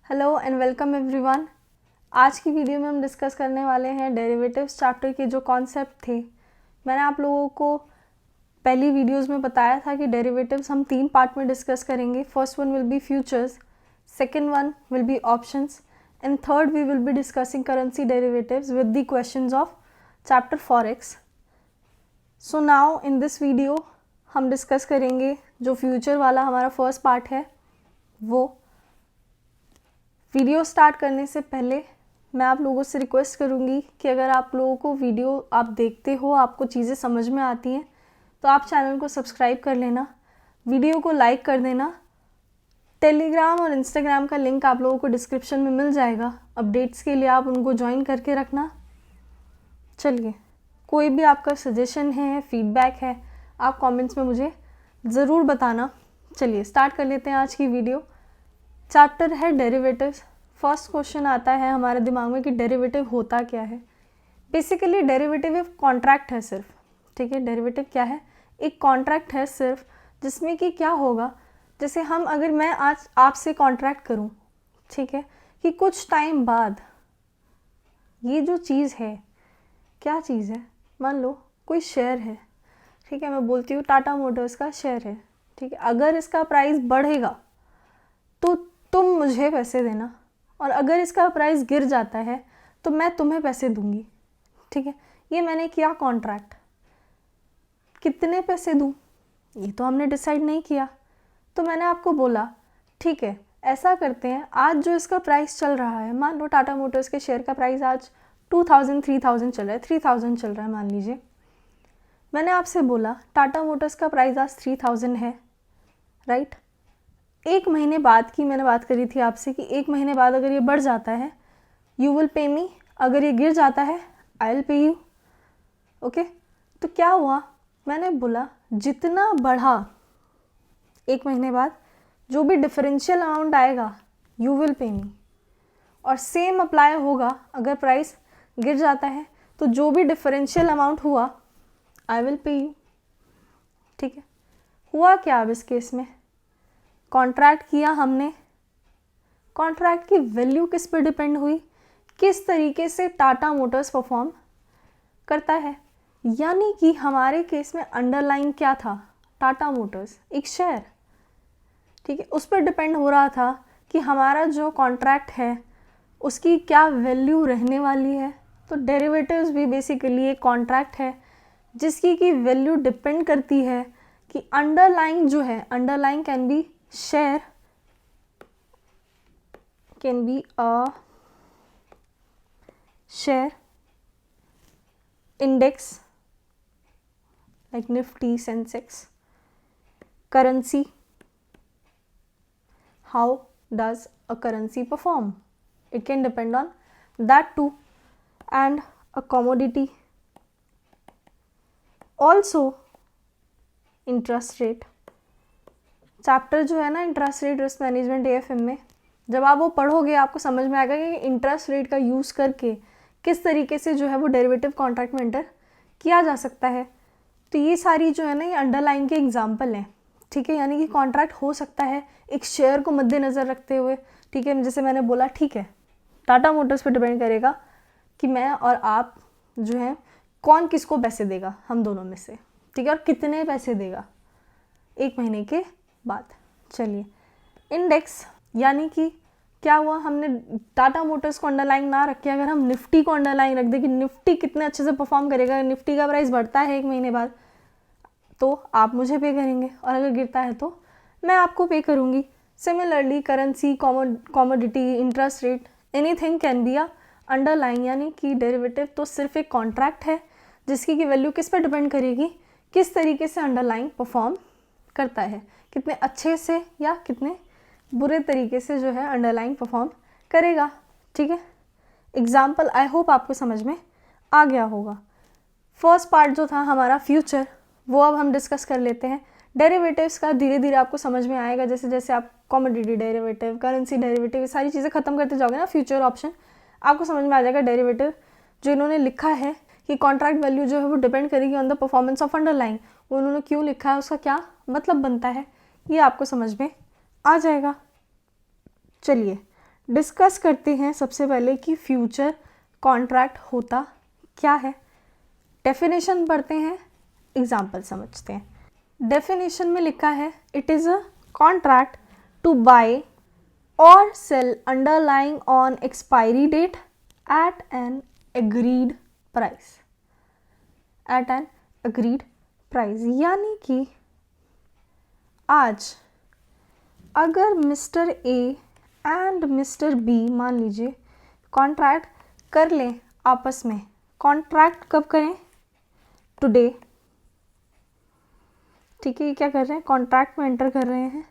Hello and welcome everyone. आज की video में हम डिस्कस करने वाले हैं डेरिवेटिव्स चैप्टर के जो कॉन्सेप्ट थे। मैंने आप लोगों को पहली वीडियोस में बताया था कि डेरिवेटिव्स हम 3 पार्ट में डिस्कस करेंगे। First one will be futures, second one will be options and third we will be discussing currency derivatives with the questions of chapter forex. So now in this video हम discuss करेंगे जो future वाला हमारा first part है वो। Video start करने से पहले मैं आप लोगों से रिक्वेस्ट करूंगी कि अगर आप लोगों को वीडियो आप देखते हो, आपको चीज़ें समझ में आती हैं, तो आप चैनल को सब्सक्राइब कर लेना, वीडियो को लाइक कर देना। टेलीग्राम और इंस्टाग्राम का लिंक आप लोगों को डिस्क्रिप्शन में मिल जाएगा। अपडेट्स के लिए आप उनको ज्वाइन करके रखना। चलिए, कोई भी आपका सजेशन है, फीडबैक है, आप कमेंट्स में मुझे ज़रूर बताना। चलिए स्टार्ट कर लेते हैं आज की वीडियो। चैप्टर है डेरिवेटिव्स। फर्स्ट क्वेश्चन आता है हमारे दिमाग में कि डेरिवेटिव होता क्या है। बेसिकली डेरिवेटिव एक कॉन्ट्रैक्ट है सिर्फ, ठीक है। डेरिवेटिव क्या है? एक कॉन्ट्रैक्ट है सिर्फ, जिसमें कि क्या होगा, जैसे अगर मैं आज आपसे कॉन्ट्रैक्ट करूं, ठीक है, कि कुछ टाइम बाद ये जो चीज़ है, क्या चीज़ है, मान लो कोई शेयर है, ठीक है, मैं बोलती हूँ टाटा मोटर्स का शेयर है, ठीक है, अगर इसका प्राइस बढ़ेगा तो तुम मुझे पैसे देना, और अगर इसका प्राइस गिर जाता है तो मैं तुम्हें पैसे दूंगी, ठीक है। ये मैंने किया कॉन्ट्रैक्ट। कितने पैसे दूं ये तो हमने डिसाइड नहीं किया, तो मैंने आपको बोला ठीक है ऐसा करते हैं, आज जो इसका प्राइस चल रहा है, मान लो टाटा मोटर्स के शेयर का प्राइस आज 2000 3000 चल रहा है, 3000 चल रहा है मान लीजिए। मैंने आपसे बोला टाटा मोटर्स का प्राइस आज 3000 है, राइट। एक महीने बाद की मैंने बात करी थी आपसे कि एक महीने बाद अगर ये बढ़ जाता है यू विल पे मी, अगर ये गिर जाता है I will pay you, okay. तो क्या हुआ, मैंने बोला जितना बढ़ा एक महीने बाद जो भी डिफरेंशियल अमाउंट आएगा यू विल पे मी, और सेम अप्लाई होगा अगर प्राइस गिर जाता है तो जो भी डिफरेंशियल अमाउंट हुआ आई विल पे यू, ठीक है। हुआ क्या अब इस केस में, कॉन्ट्रैक्ट किया हमने। कॉन्ट्रैक्ट की वैल्यू किस पर डिपेंड हुई, किस तरीके से टाटा मोटर्स परफॉर्म करता है, यानी कि हमारे केस में अंडरलाइन क्या था, टाटा मोटर्स एक शेयर, ठीक है, उस पर डिपेंड हो रहा था कि हमारा जो कॉन्ट्रैक्ट है उसकी क्या वैल्यू रहने वाली है। तो डेरिवेटिव्स भी बेसिकली एक कॉन्ट्रैक्ट है जिसकी की वैल्यू डिपेंड करती है कि अंडरलाइन जो है, underline can be share, can be a share index like Nifty, Sensex, currency, how does a currency perform, it can depend on that too, and a commodity, also interest rate। Chapter जो है ना interest rate risk management AFM में, जब आप वो पढ़ोगे आपको समझ में आएगा कि इंटरेस्ट रेट का यूज़ करके किस तरीके से जो है वो डेरिवेटिव कॉन्ट्रैक्ट में एंटर किया जा सकता है। तो ये सारी जो है ना ये अंडरलाइन के एग्जांपल हैं, ठीक है, यानी कि कॉन्ट्रैक्ट हो सकता है एक शेयर को मद्देनज़र रखते हुए, ठीक है। जैसे मैंने बोला ठीक है टाटा मोटर्स पर डिपेंड करेगा कि मैं और आप जो है कौन किसको पैसे देगा, हम दोनों में से, ठीक है, और कितने पैसे देगा एक महीने के बाद। चलिए इंडेक्स, यानी कि क्या हुआ, हमने टाटा मोटर्स को अंडरलाइन ना रख के अगर हम निफ्टी को अंडरलाइन रख दें कि निफ्टी कितने अच्छे से परफॉर्म करेगा, निफ्टी का प्राइस बढ़ता है एक महीने बाद तो आप मुझे पे करेंगे, और अगर गिरता है तो मैं आपको पे करूँगी। Similarly currency, commodity, interest rate, anything can be a underline, यानी कि डेरिवेटिव तो सिर्फ एक कॉन्ट्रैक्ट है जिसकी की वैल्यू किस पर डिपेंड करेगी, किस तरीके से अंडरलाइन परफॉर्म करता है, कितने अच्छे से या कितने बुरे तरीके से जो है अंडरलाइन परफॉर्म करेगा, ठीक है। एग्जाम्पल आई होप आपको समझ में आ गया होगा। फर्स्ट पार्ट जो था हमारा फ्यूचर, वो अब हम डिस्कस कर लेते हैं। डेरिवेटिव्स का धीरे धीरे आपको समझ में आएगा, जैसे जैसे आप कॉमोडिटी डेरिवेटिव, करेंसी डेरिवेटिव, सारी चीज़ें खत्म करते जाओगे ना, फ्यूचर ऑप्शन आपको समझ में आ जाएगा। डेरिवेटिव जो इन्होंने लिखा है कि कॉन्ट्रैक्ट वैल्यू जो है वो डिपेंड करेगी on the performance of underline, उन्होंने क्यों लिखा है, उसका क्या मतलब बनता है, ये आपको समझ में आ जाएगा। चलिए डिस्कस करते हैं सबसे पहले कि फ्यूचर कॉन्ट्रैक्ट होता क्या है। डेफिनेशन पढ़ते हैं, एग्जाम्पल समझते हैं। डेफिनेशन में लिखा है it is a contract to buy और sell underlying on expiry date at an agreed price. At an agreed price यानी कि आज अगर mister A and mister B मान लीजिए कॉन्ट्रैक्ट कर लें आपस में। कॉन्ट्रैक्ट कब करें? टुडे। ठीक है, ये क्या कर रहे हैं? कॉन्ट्रैक्ट में एंटर कर रहे हैं,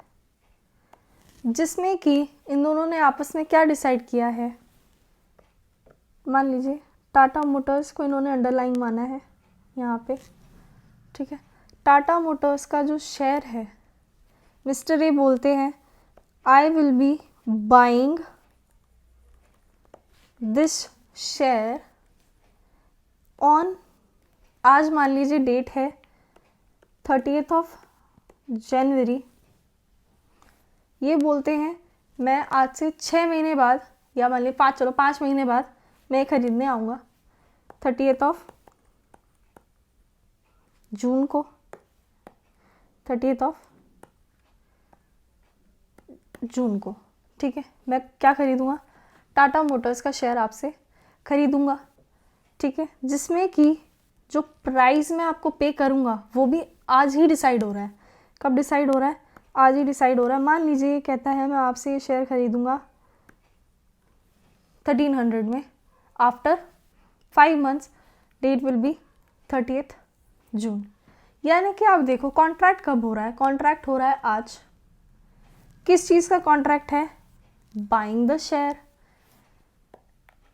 जिसमें कि इन दोनों ने आपस में क्या डिसाइड किया है। मान लीजिए टाटा मोटर्स को इन्होंने अंडरलाइन माना है यहाँ पे। ठीक है, टाटा मोटर्स का जो शेयर है, मिस्टर ए बोलते हैं I will be buying this share on, आज मान लीजिए डेट है 30th ऑफ जनवरी। ये बोलते हैं मैं आज से 6 महीने बाद, या मान लीजिए 5 महीने बाद मैं खरीदने आऊँगा 30th ऑफ जून को, 30th ऑफ जून को। ठीक है, मैं क्या खरीदूँगा? टाटा मोटर्स का शेयर आपसे खरीदूँगा। ठीक है, जिसमें कि जो प्राइस मैं आपको पे करूँगा वो भी आज ही डिसाइड हो रहा है। कब डिसाइड हो रहा है? आज ही डिसाइड हो रहा है। मान लीजिए ये कहता है मैं आपसे ये शेयर खरीदूँगा 1300 में। After 5 months date will be 30th June. यानी कि आप देखो कॉन्ट्रैक्ट कब हो रहा है? कॉन्ट्रैक्ट हो रहा है आज। किस चीज़ का कॉन्ट्रैक्ट है? Buying the share.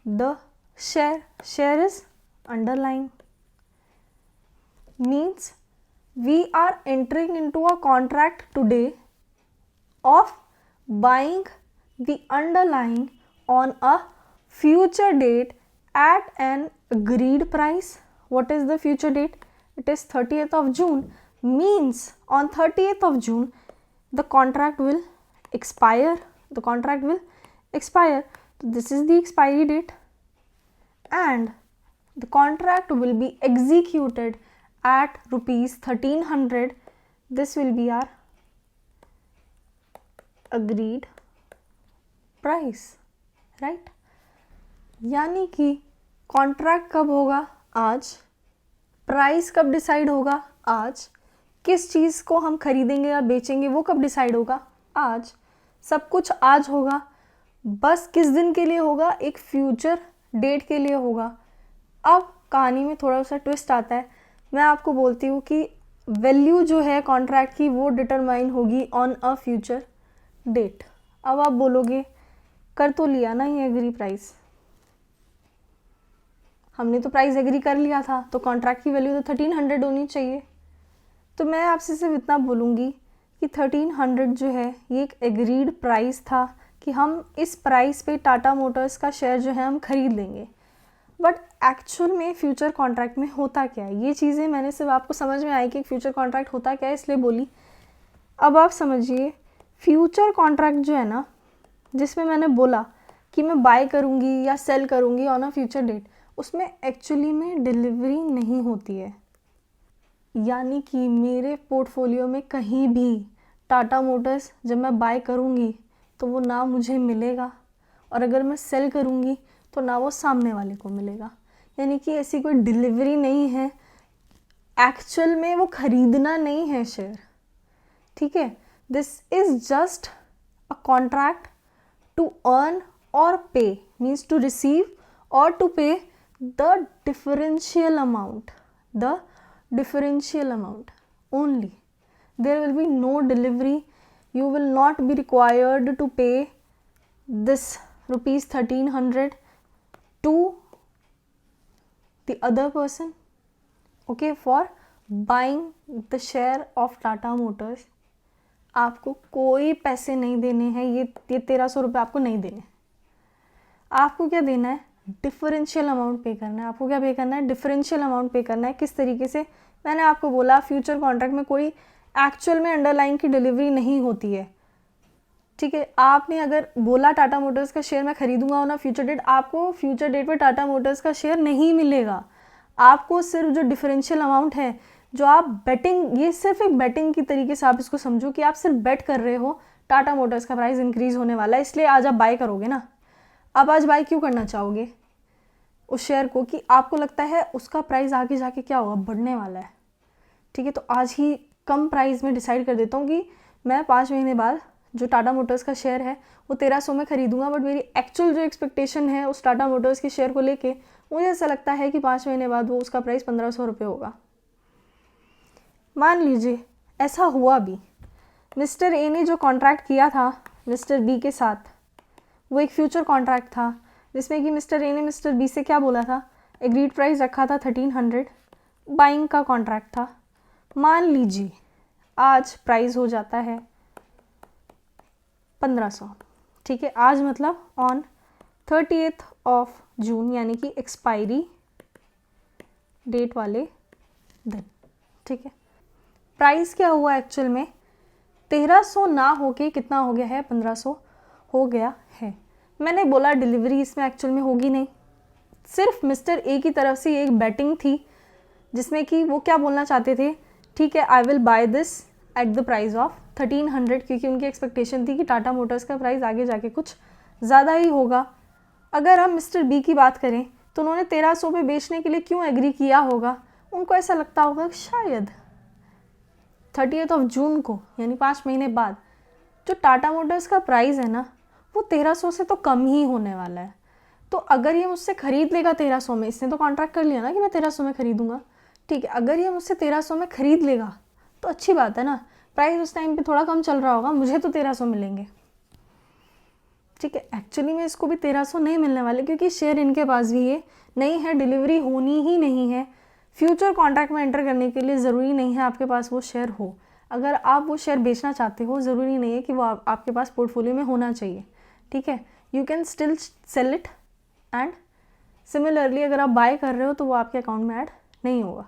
The share is underline, means we are entering into a contract today of buying the underlying on a future date at an agreed price. What is the future date? It is 30th of June. Means on 30th of June the contract will expire. The contract will expire. So this is the expiry date and the contract will be executed at rupees 1300. This will be our agreed price, right? यानी कि contract कब होगा? आज। Price कब decide होगा? आज। किस चीज़ को हम खरीदेंगे या बेचेंगे वो कब डिसाइड होगा? आज। सब कुछ आज होगा, बस किस दिन के लिए होगा? एक फ्यूचर डेट के लिए होगा। अब कहानी में थोड़ा सा ट्विस्ट आता है। मैं आपको बोलती हूँ कि वैल्यू जो है कॉन्ट्रैक्ट की वो डिटरमाइन होगी ऑन अ फ्यूचर डेट। अब आप बोलोगे कर तो लिया ना ये एग्री प्राइस, हमने तो प्राइस एग्री कर लिया था, तो कॉन्ट्रैक्ट की वैल्यू तो 1300 होनी चाहिए। तो मैं आपसे सिर्फ इतना बोलूँगी कि 1300 जो है ये एक एग्रीड प्राइस था कि हम इस प्राइस पे टाटा मोटर्स का शेयर जो है हम खरीद लेंगे। बट एक्चुअल में फ्यूचर कॉन्ट्रैक्ट में होता क्या है? ये चीज़ें मैंने सिर्फ आपको समझ में आई कि फ्यूचर कॉन्ट्रैक्ट होता क्या है इसलिए बोली। अब आप समझिए फ्यूचर कॉन्ट्रैक्ट जो है ना, जिसमें मैंने बोला कि मैं बाय करूँगी या सेल करूँगी ऑन अ फ्यूचर डेट, उसमें एक्चुअली में डिलीवरी नहीं होती है। यानी कि मेरे पोर्टफोलियो में कहीं भी टाटा मोटर्स जब मैं बाय करूँगी तो वो ना मुझे मिलेगा, और अगर मैं सेल करूँगी तो ना वो सामने वाले को मिलेगा। यानी कि ऐसी कोई डिलीवरी नहीं है, एक्चुअल में वो खरीदना नहीं है शेयर। ठीक है, this is just a contract to earn और पे, मीन्स टू रिसीव और to pay the differential amount, द differential amount only. There will be no delivery. You will not be required to pay this rupees 1300 to the other person, okay, for buying the share of Tata Motors. आपको कोई पैसे नहीं देने हैं, ये 1300 रुपये आपको नहीं देने। आपको क्या देना है? डिफरेंशियल अमाउंट पे करना है। आपको क्या पे करना है? डिफरेंशियल अमाउंट पे करना है। किस तरीके से? मैंने आपको बोला फ्यूचर कॉन्ट्रैक्ट में कोई एक्चुअल में अंडरलाइन की डिलीवरी नहीं होती है। ठीक है, आपने अगर बोला टाटा मोटर्स का शेयर मैं खरीदूंगा ना फ्यूचर डेट, आपको फ्यूचर डेट पे टाटा मोटर्स का शेयर नहीं मिलेगा। आपको सिर्फ जो डिफरेंशियल अमाउंट है, जो आप बेटिंग, ये सिर्फ एक बेटिंग की तरीके से आप इसको समझो कि आप सिर्फ बेट कर रहे हो टाटा मोटर्स का प्राइस इंक्रीज होने वाला है, इसलिए आज आप बाय करोगे ना। आप आज बाय क्यों करना चाहोगे उस शेयर को? कि आपको लगता है उसका प्राइस आगे जाके क्या होगा, बढ़ने वाला है। ठीक है, तो आज ही कम प्राइस में डिसाइड कर देता हूँ कि मैं 5 महीने बाद जो टाटा मोटर्स का शेयर है वो 1300 में खरीदूंगा, बट मेरी एक्चुअल जो एक्सपेक्टेशन है उस टाटा मोटर्स के शेयर को लेके, मुझे ऐसा लगता है कि 5 महीने बाद वो उसका प्राइस 1500 रुपये होगा। मान लीजिए ऐसा हुआ भी, मिस्टर ए ने जो कॉन्ट्रैक्ट किया था मिस्टर बी के साथ, वो एक फ्यूचर कॉन्ट्रैक्ट था जिसमें कि मिस्टर ए ने मिस्टर बी से क्या बोला था, एग्रीड प्राइस रखा था 1300, बाइंग का कॉन्ट्रैक्ट था। मान लीजिए आज प्राइस हो जाता है 1500। ठीक है, आज मतलब ऑन 30th ऑफ जून, यानी कि एक्सपायरी डेट वाले दिन। ठीक है, प्राइस क्या हुआ एक्चुअल में, 1300 ना होके कितना हो गया है, 1500 हो गया है। मैंने बोला डिलीवरी इसमें एक्चुअल में होगी नहीं, सिर्फ मिस्टर ए की तरफ से एक बैटिंग थी जिसमें कि वो क्या बोलना चाहते थे, ठीक है I will by this at the price of 1300, क्योंकि उनकी एक्सपेक्टेशन थी कि टाटा मोटर्स का प्राइस आगे जाके कुछ ज़्यादा ही होगा। अगर हम मिस्टर बी की बात करें तो उन्होंने 1300 पे बेचने के लिए क्यों एग्री किया होगा, उनको ऐसा लगता होगा शायद 30th ऑफ जून को, यानी 5 महीने बाद, जो टाटा मोटर्स का प्राइस है ना वो 1300 से तो कम ही होने वाला है। तो अगर ये मुझसे खरीद लेगा 1300 में, इसने तो कॉन्ट्रैक्ट कर लिया ना कि मैं 1300 में खरीदूंगा, ठीक है, अगर ये मुझसे 1300 में खरीद लेगा तो अच्छी बात है ना, प्राइस उस टाइम पे थोड़ा कम चल रहा होगा, मुझे तो 1300 मिलेंगे। ठीक है, एक्चुअली में इसको भी 1300 नहीं मिलने वाले, क्योंकि शेयर इनके पास भी ये नहीं है, डिलीवरी होनी ही नहीं है। फ्यूचर कॉन्ट्रैक्ट में एंटर करने के लिए ज़रूरी नहीं है आपके पास वो शेयर हो। अगर आप वो शेयर बेचना चाहते हो, ज़रूरी नहीं है कि वो आपके पास पोर्टफोलियो में होना चाहिए। ठीक है, you can still sell it, and similarly अगर आप बाय कर रहे हो तो वो आपके अकाउंट में ऐड नहीं होगा।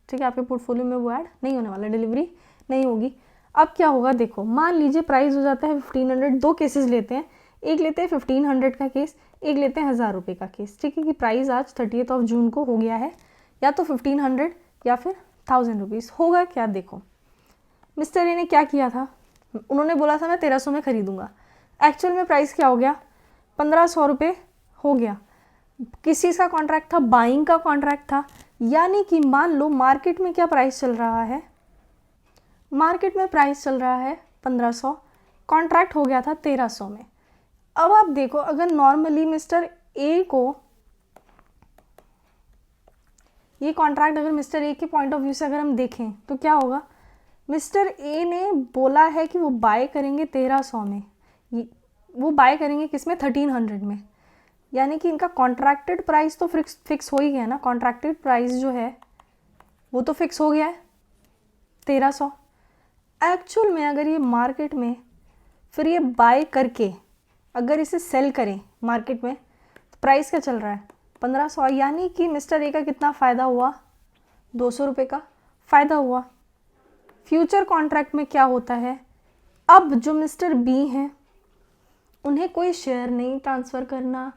ठीक है, आपके पोर्टफोलियो में वो ऐड नहीं होने वाला, डिलीवरी नहीं होगी। अब क्या होगा देखो, मान लीजिए प्राइस हो जाता है 1500, दो केसेस लेते हैं, एक लेते हैं 1500 का केस, एक लेते हैं 1000 रुपये का केस। ठीक है, कि प्राइस आज 30th ऑफ जून को हो गया है, या तो 1500 या फिर 1000 रुपीज़ होगा। क्या देखो, मिस्टर ए ने क्या किया था, उन्होंने बोला था मैं 1300 में खरीदूंगा, एक्चुअल में प्राइस क्या हो गया, 1500 रुपये हो गया। किस चीज़ का कॉन्ट्रैक्ट था, बाइंग का कॉन्ट्रैक्ट था, यानी कि मान लो मार्केट में क्या प्राइस चल रहा है, मार्केट में प्राइस चल रहा है 1500, कॉन्ट्रैक्ट हो गया था 1300 में। अब आप देखो, अगर नॉर्मली मिस्टर ए को ये कॉन्ट्रैक्ट, अगर मिस्टर ए के पॉइंट ऑफ व्यू से अगर हम देखें तो क्या होगा, मिस्टर ए ने बोला है कि वो बाय करेंगे 1300 में, वो बाय करेंगे किस में, 1300 में, यानी कि इनका कॉन्ट्रैक्टेड प्राइस तो फिक्स हो ही गया ना। कॉन्ट्रैक्टेड प्राइस जो है वो तो फिक्स हो गया है 1300। एक्चुअल में अगर ये मार्केट में फिर ये बाय करके अगर इसे सेल करें मार्केट में, तो प्राइस क्या चल रहा है, 1500, यानी कि मिस्टर ए का कितना फ़ायदा हुआ, 200 रुपये का फ़ायदा हुआ। फ्यूचर कॉन्ट्रैक्ट में क्या होता है, अब जो मिस्टर बी हैं उन्हें कोई शेयर नहीं ट्रांसफ़र करना,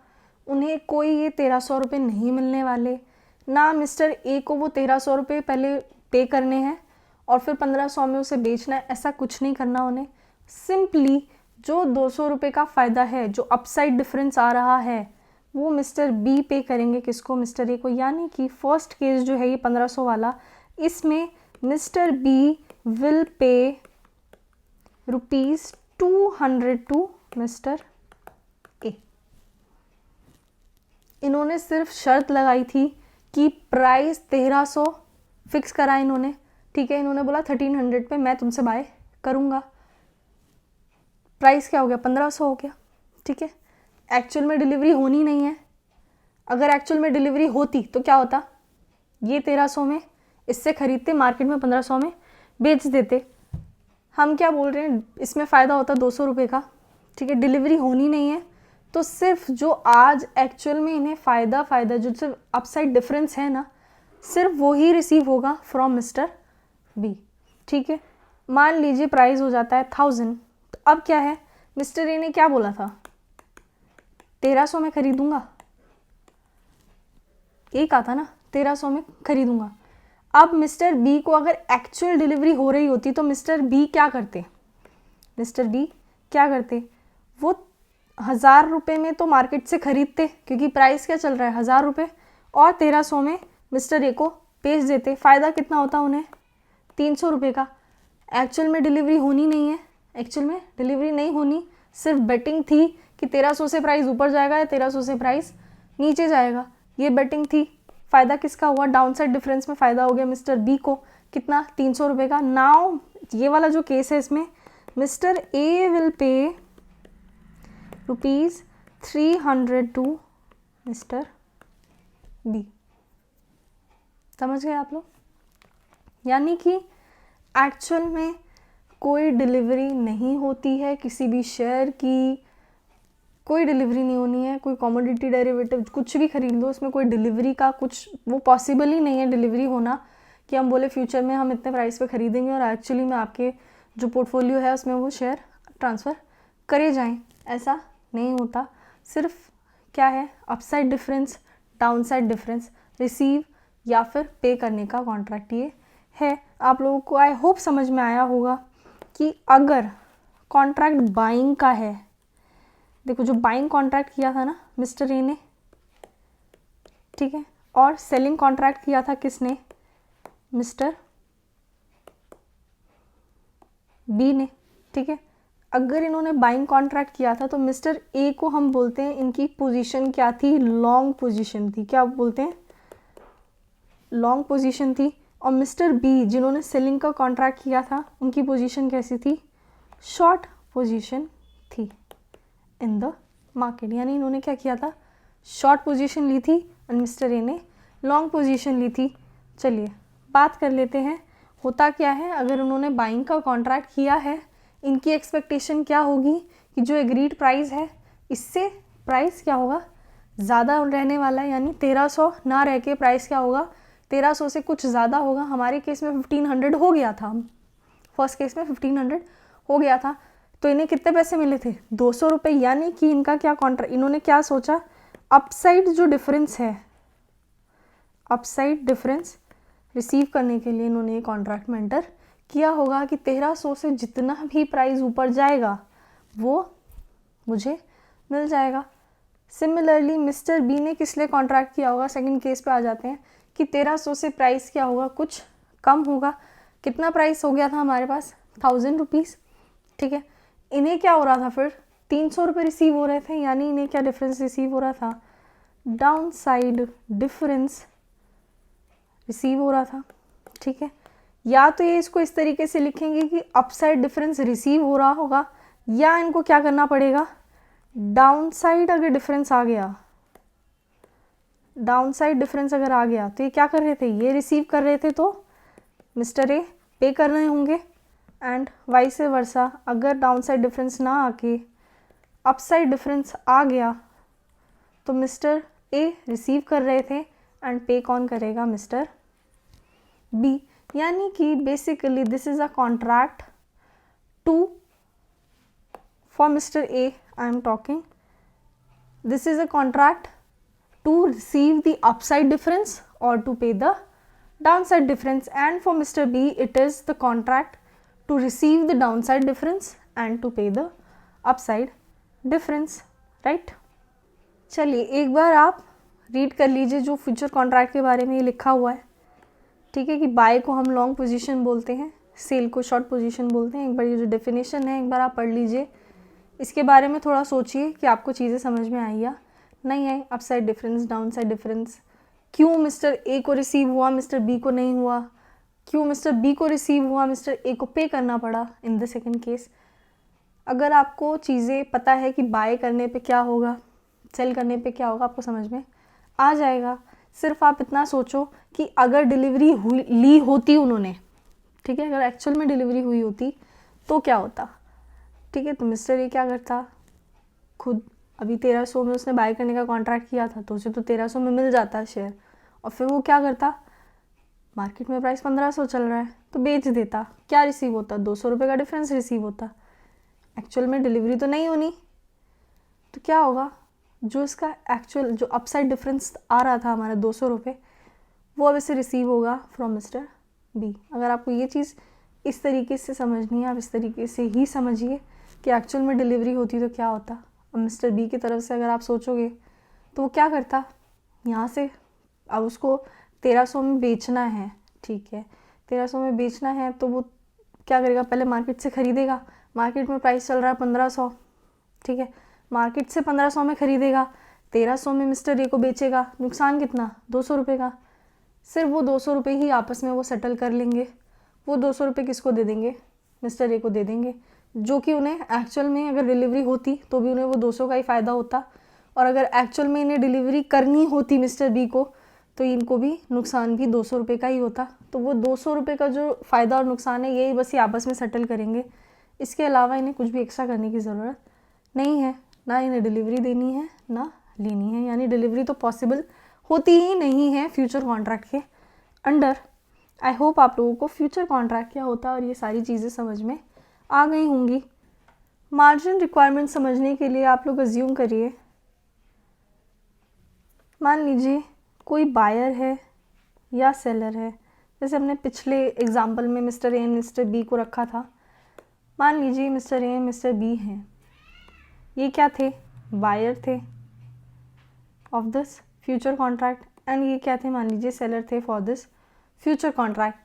उन्हें कोई ये 1300 रुपये नहीं मिलने वाले, ना मिस्टर ए को वो 1300 रुपये पहले पे करने हैं और फिर 1500 में उसे बेचना है, ऐसा कुछ नहीं करना उन्हें। सिंपली जो 200 रुपये का फ़ायदा है, जो अपसाइड डिफरेंस आ रहा है, वो मिस्टर बी पे करेंगे किसको, मिस्टर ए को। यानी कि फर्स्ट केस जो है ये 1500 वाला, इसमें mister B will pay ₹200 to mister A. इन्होंने सिर्फ शर्त लगाई थी कि प्राइस 1300 फिक्स करा इन्होंने। ठीक है, इन्होंने बोला 1300 पे मैं तुमसे बाय करूँगा, प्राइस क्या हो गया, 1500 हो गया। ठीक है, एक्चुअल में डिलीवरी होनी नहीं है। अगर एक्चुअल में डिलीवरी होती तो क्या होता, ये 1300 में इससे ख़रीदते, मार्केट में 1500 में बेच देते। हम क्या बोल रहे हैं, इसमें फ़ायदा होता 200 रुपये का। ठीक है, डिलीवरी होनी नहीं है, तो सिर्फ जो आज एक्चुअल में इन्हें फ़ायदा जो सिर्फ अपसाइड डिफरेंस है ना, सिर्फ वो ही रिसीव होगा फ्रॉम मिस्टर बी। ठीक है, मान लीजिए प्राइस हो जाता है 1000, तो अब क्या है, मिस्टर ए ने क्या बोला था, 1300 में खरीदूंगा, ये कहा था ना 1300 में खरीदूंगा। अब मिस्टर बी को अगर एक्चुअल डिलीवरी हो रही होती तो मिस्टर बी क्या करते, मिस्टर बी क्या करते, वो 1000 रुपये में तो मार्केट से खरीदते क्योंकि प्राइस क्या चल रहा है 1000 रुपये, और 1300 में मिस्टर ए को बेच देते। फ़ायदा कितना होता उन्हें, 300 रुपये का। एक्चुअल में डिलीवरी होनी नहीं है, एक्चुअल में डिलीवरी नहीं होनी, सिर्फ बेटिंग थी कि 1300 से प्राइस ऊपर जाएगा या 1300 से प्राइस नीचे जाएगा, ये बेटिंग थी। फ़ायदा किसका हुआ, डाउन साइड डिफरेंस में फ़ायदा हो गया मिस्टर बी को, कितना, 300 रुपये का। नाउ ये वाला जो केस है इसमें mister A will pay ₹300 to mister B. समझ गए आप लोग, यानी कि एक्चुअल में कोई डिलीवरी नहीं होती है किसी भी शेयर की, कोई डिलीवरी नहीं होनी है। कोई कमोडिटी डेरिवेटिव कुछ भी खरीद लो, इसमें कोई डिलीवरी का कुछ वो पॉसिबल ही नहीं है डिलीवरी होना, कि हम बोले फ्यूचर में हम इतने प्राइस पे खरीदेंगे और एक्चुअली में आपके जो पोर्टफोलियो है उसमें वो शेयर ट्रांसफ़र करे जाएं, ऐसा नहीं होता। सिर्फ क्या है, upside difference, down side difference, receive या फिर पे करने का कॉन्ट्रैक्ट ये है। आप लोगों को आई होप समझ में आया होगा कि अगर कॉन्ट्रैक्ट बाइंग का है, देखो जो बाइंग कॉन्ट्रैक्ट किया था ना मिस्टर ए ने, ठीक है, और सेलिंग कॉन्ट्रैक्ट किया था किसने, मिस्टर बी ने, ठीक है। अगर इन्होंने बाइंग कॉन्ट्रैक्ट किया था तो मिस्टर ए को हम बोलते हैं, इनकी पोजीशन क्या थी, लॉन्ग पोजीशन थी, क्या बोलते हैं, लॉन्ग पोजीशन थी। और मिस्टर बी जिन्होंने सेलिंग का कॉन्ट्रैक्ट किया था उनकी पोजीशन कैसी थी, शॉर्ट पोजीशन थी इन द मार्केट, यानी इन्होंने क्या किया था, शॉर्ट पोजीशन ली थी और मिस्टर ए ने लॉन्ग पोजीशन ली थी। चलिए बात कर लेते हैं होता क्या है। अगर उन्होंने बाइंग का कॉन्ट्रैक्ट किया है, इनकी एक्सपेक्टेशन क्या होगी कि जो एग्रीड प्राइस है इससे प्राइस क्या होगा, ज़्यादा रहने वाला है, यानी 1300 ना रह के प्राइस क्या होगा, 1300 से कुछ ज़्यादा होगा। हमारे केस में 1500 हो गया था, फर्स्ट केस में 1500 हो गया था, तो इन्हें कितने पैसे मिले थे, 200 रुपये। यानी कि इनका क्या कॉन्ट्रैक्ट, इन्होंने क्या सोचा, अपसाइड जो डिफरेंस है, अपसाइड डिफरेंस रिसीव करने के लिए इन्होंने ये कॉन्ट्रैक्ट में एंटर किया होगा कि 1300 से जितना भी प्राइस ऊपर जाएगा वो मुझे मिल जाएगा। सिमिलरली मिस्टर बी ने किस लिए कॉन्ट्रैक्ट किया होगा, सेकंड केस पे आ जाते हैं, कि 1300 से प्राइस क्या होगा, कुछ कम होगा। कितना प्राइस हो गया था हमारे पास, 1000 रुपीज़, ठीक है। इन्हें क्या हो रहा था फिर, 300 रुपये रिसीव हो रहे थे, यानी इन्हें क्या डिफरेंस रिसीव हो रहा था, डाउन साइड डिफरेंस रिसीव हो रहा था, ठीक है। या तो ये इसको इस तरीके से लिखेंगे कि अपसाइड डिफरेंस रिसीव हो रहा होगा, या इनको क्या करना पड़ेगा, डाउन साइड अगर डिफरेंस आ गया, डाउन साइड डिफरेंस अगर आ गया तो ये क्या कर रहे थे, ये रिसीव कर रहे थे तो मिस्टर ए पे कर रहे होंगे, एंड वाइस वर्सा अगर डाउन साइड डिफरेंस ना आके अपसाइड डिफरेंस आ गया तो मिस्टर ए रिसीव कर रहे थे एंड पे कौन करेगा, मिस्टर बी। यानी कि basically this is a contract to for mister A I am talking, this is a contract to receive the upside difference or to pay the downside difference, and for Mr. B it is the contract to receive the downside difference and to pay the upside difference, right? चलिए एक बार आप read कर लीजिए जो future contract के बारे में ये लिखा हुआ है, ठीक है, कि बाय को हम लॉन्ग पोजीशन बोलते हैं, सेल को शॉर्ट पोजीशन बोलते हैं। एक बार ये जो डेफिनेशन है एक बार आप पढ़ लीजिए, इसके बारे में थोड़ा सोचिए कि आपको चीज़ें समझ में आई या नहीं आई। Upside difference, down side difference, क्यों मिस्टर ए को रिसीव हुआ मिस्टर बी को नहीं हुआ, क्यों मिस्टर बी को रिसीव हुआ मिस्टर ए को पे करना पड़ा इन द सेकंड केस। अगर आपको चीज़ें पता है कि बाय करने पे क्या होगा, सेल करने पे क्या होगा, आपको समझ में आ जाएगा। सिर्फ आप इतना सोचो कि अगर डिलीवरी ली होती उन्होंने, ठीक है, अगर एक्चुअल में डिलीवरी हुई होती तो क्या होता, ठीक है। तो मिस्टर ए क्या करता, खुद अभी 1300 में उसने बाय करने का कॉन्ट्रैक्ट किया था तो उसे तो 1300 में मिल जाता है शेयर, और फिर वो क्या करता, मार्केट में प्राइस 1500 चल रहा है तो बेच देता, क्या रिसीव होता, 200 रुपये का डिफरेंस रिसीव होता। एक्चुअल में डिलीवरी तो नहीं होनी, तो क्या होगा, जो इसका एक्चुअल जो अपसाइड डिफरेंस आ रहा था हमारा 200 रुपये, वो अब इसे रिसीव होगा फ्रॉम मिस्टर बी। अगर आपको ये चीज़ इस तरीके से समझनी है, आप इस तरीके से ही समझिए कि एक्चुअल में डिलीवरी होती तो क्या होता। अब मिस्टर बी की तरफ से अगर आप सोचोगे तो वो क्या करता, यहाँ से अब उसको 1300 में बेचना है, ठीक है, 1300 में बेचना है तो वो क्या करेगा, पहले मार्केट से ख़रीदेगा, मार्केट में प्राइस चल रहा है 1500, ठीक है, मार्केट से 1500 में ख़रीदेगा, 1300 में मिस्टर ए को बेचेगा, नुकसान कितना, 200 रुपये का। सिर्फ वो 200 रुपये ही आपस में वो सेटल कर लेंगे। वो 200 रुपये किसको दे देंगे, मिस्टर ए को दे देंगे, जो कि उन्हें एक्चुअल में अगर डिलीवरी होती तो भी उन्हें वो 200 का ही फ़ायदा होता, और अगर एक्चुअल में इन्हें डिलीवरी करनी होती मिस्टर बी को तो इनको भी नुकसान भी 200 रुपये का ही होता। तो वो 200 रुपये का जो फ़ायदा और नुकसान है यही बस ये आपस में सेटल करेंगे। इसके अलावा इन्हें कुछ भी एक्स्ट्रा करने की ज़रूरत नहीं है, ना इन्हें डिलीवरी देनी है ना लेनी है, यानी डिलीवरी तो पॉसिबल होती ही नहीं है फ्यूचर कॉन्ट्रैक्ट के अंडर। आई होप आप लोगों को फ्यूचर कॉन्ट्रैक्ट क्या होता है और ये सारी चीज़ें समझ में आ गई होंगी। मार्जिन रिक्वायरमेंट समझने के लिए आप लोग अज्यूम करिए, मान लीजिए कोई बायर है या सेलर है, जैसे हमने पिछले एग्जाम्पल में mister A and mister B को रखा था। मान लीजिए mister A and mister B हैं, ये क्या थे, बायर थे of this future contract, and ये क्या थे, मान लीजिए सेलर थे फॉर दिस फ्यूचर कॉन्ट्रैक्ट।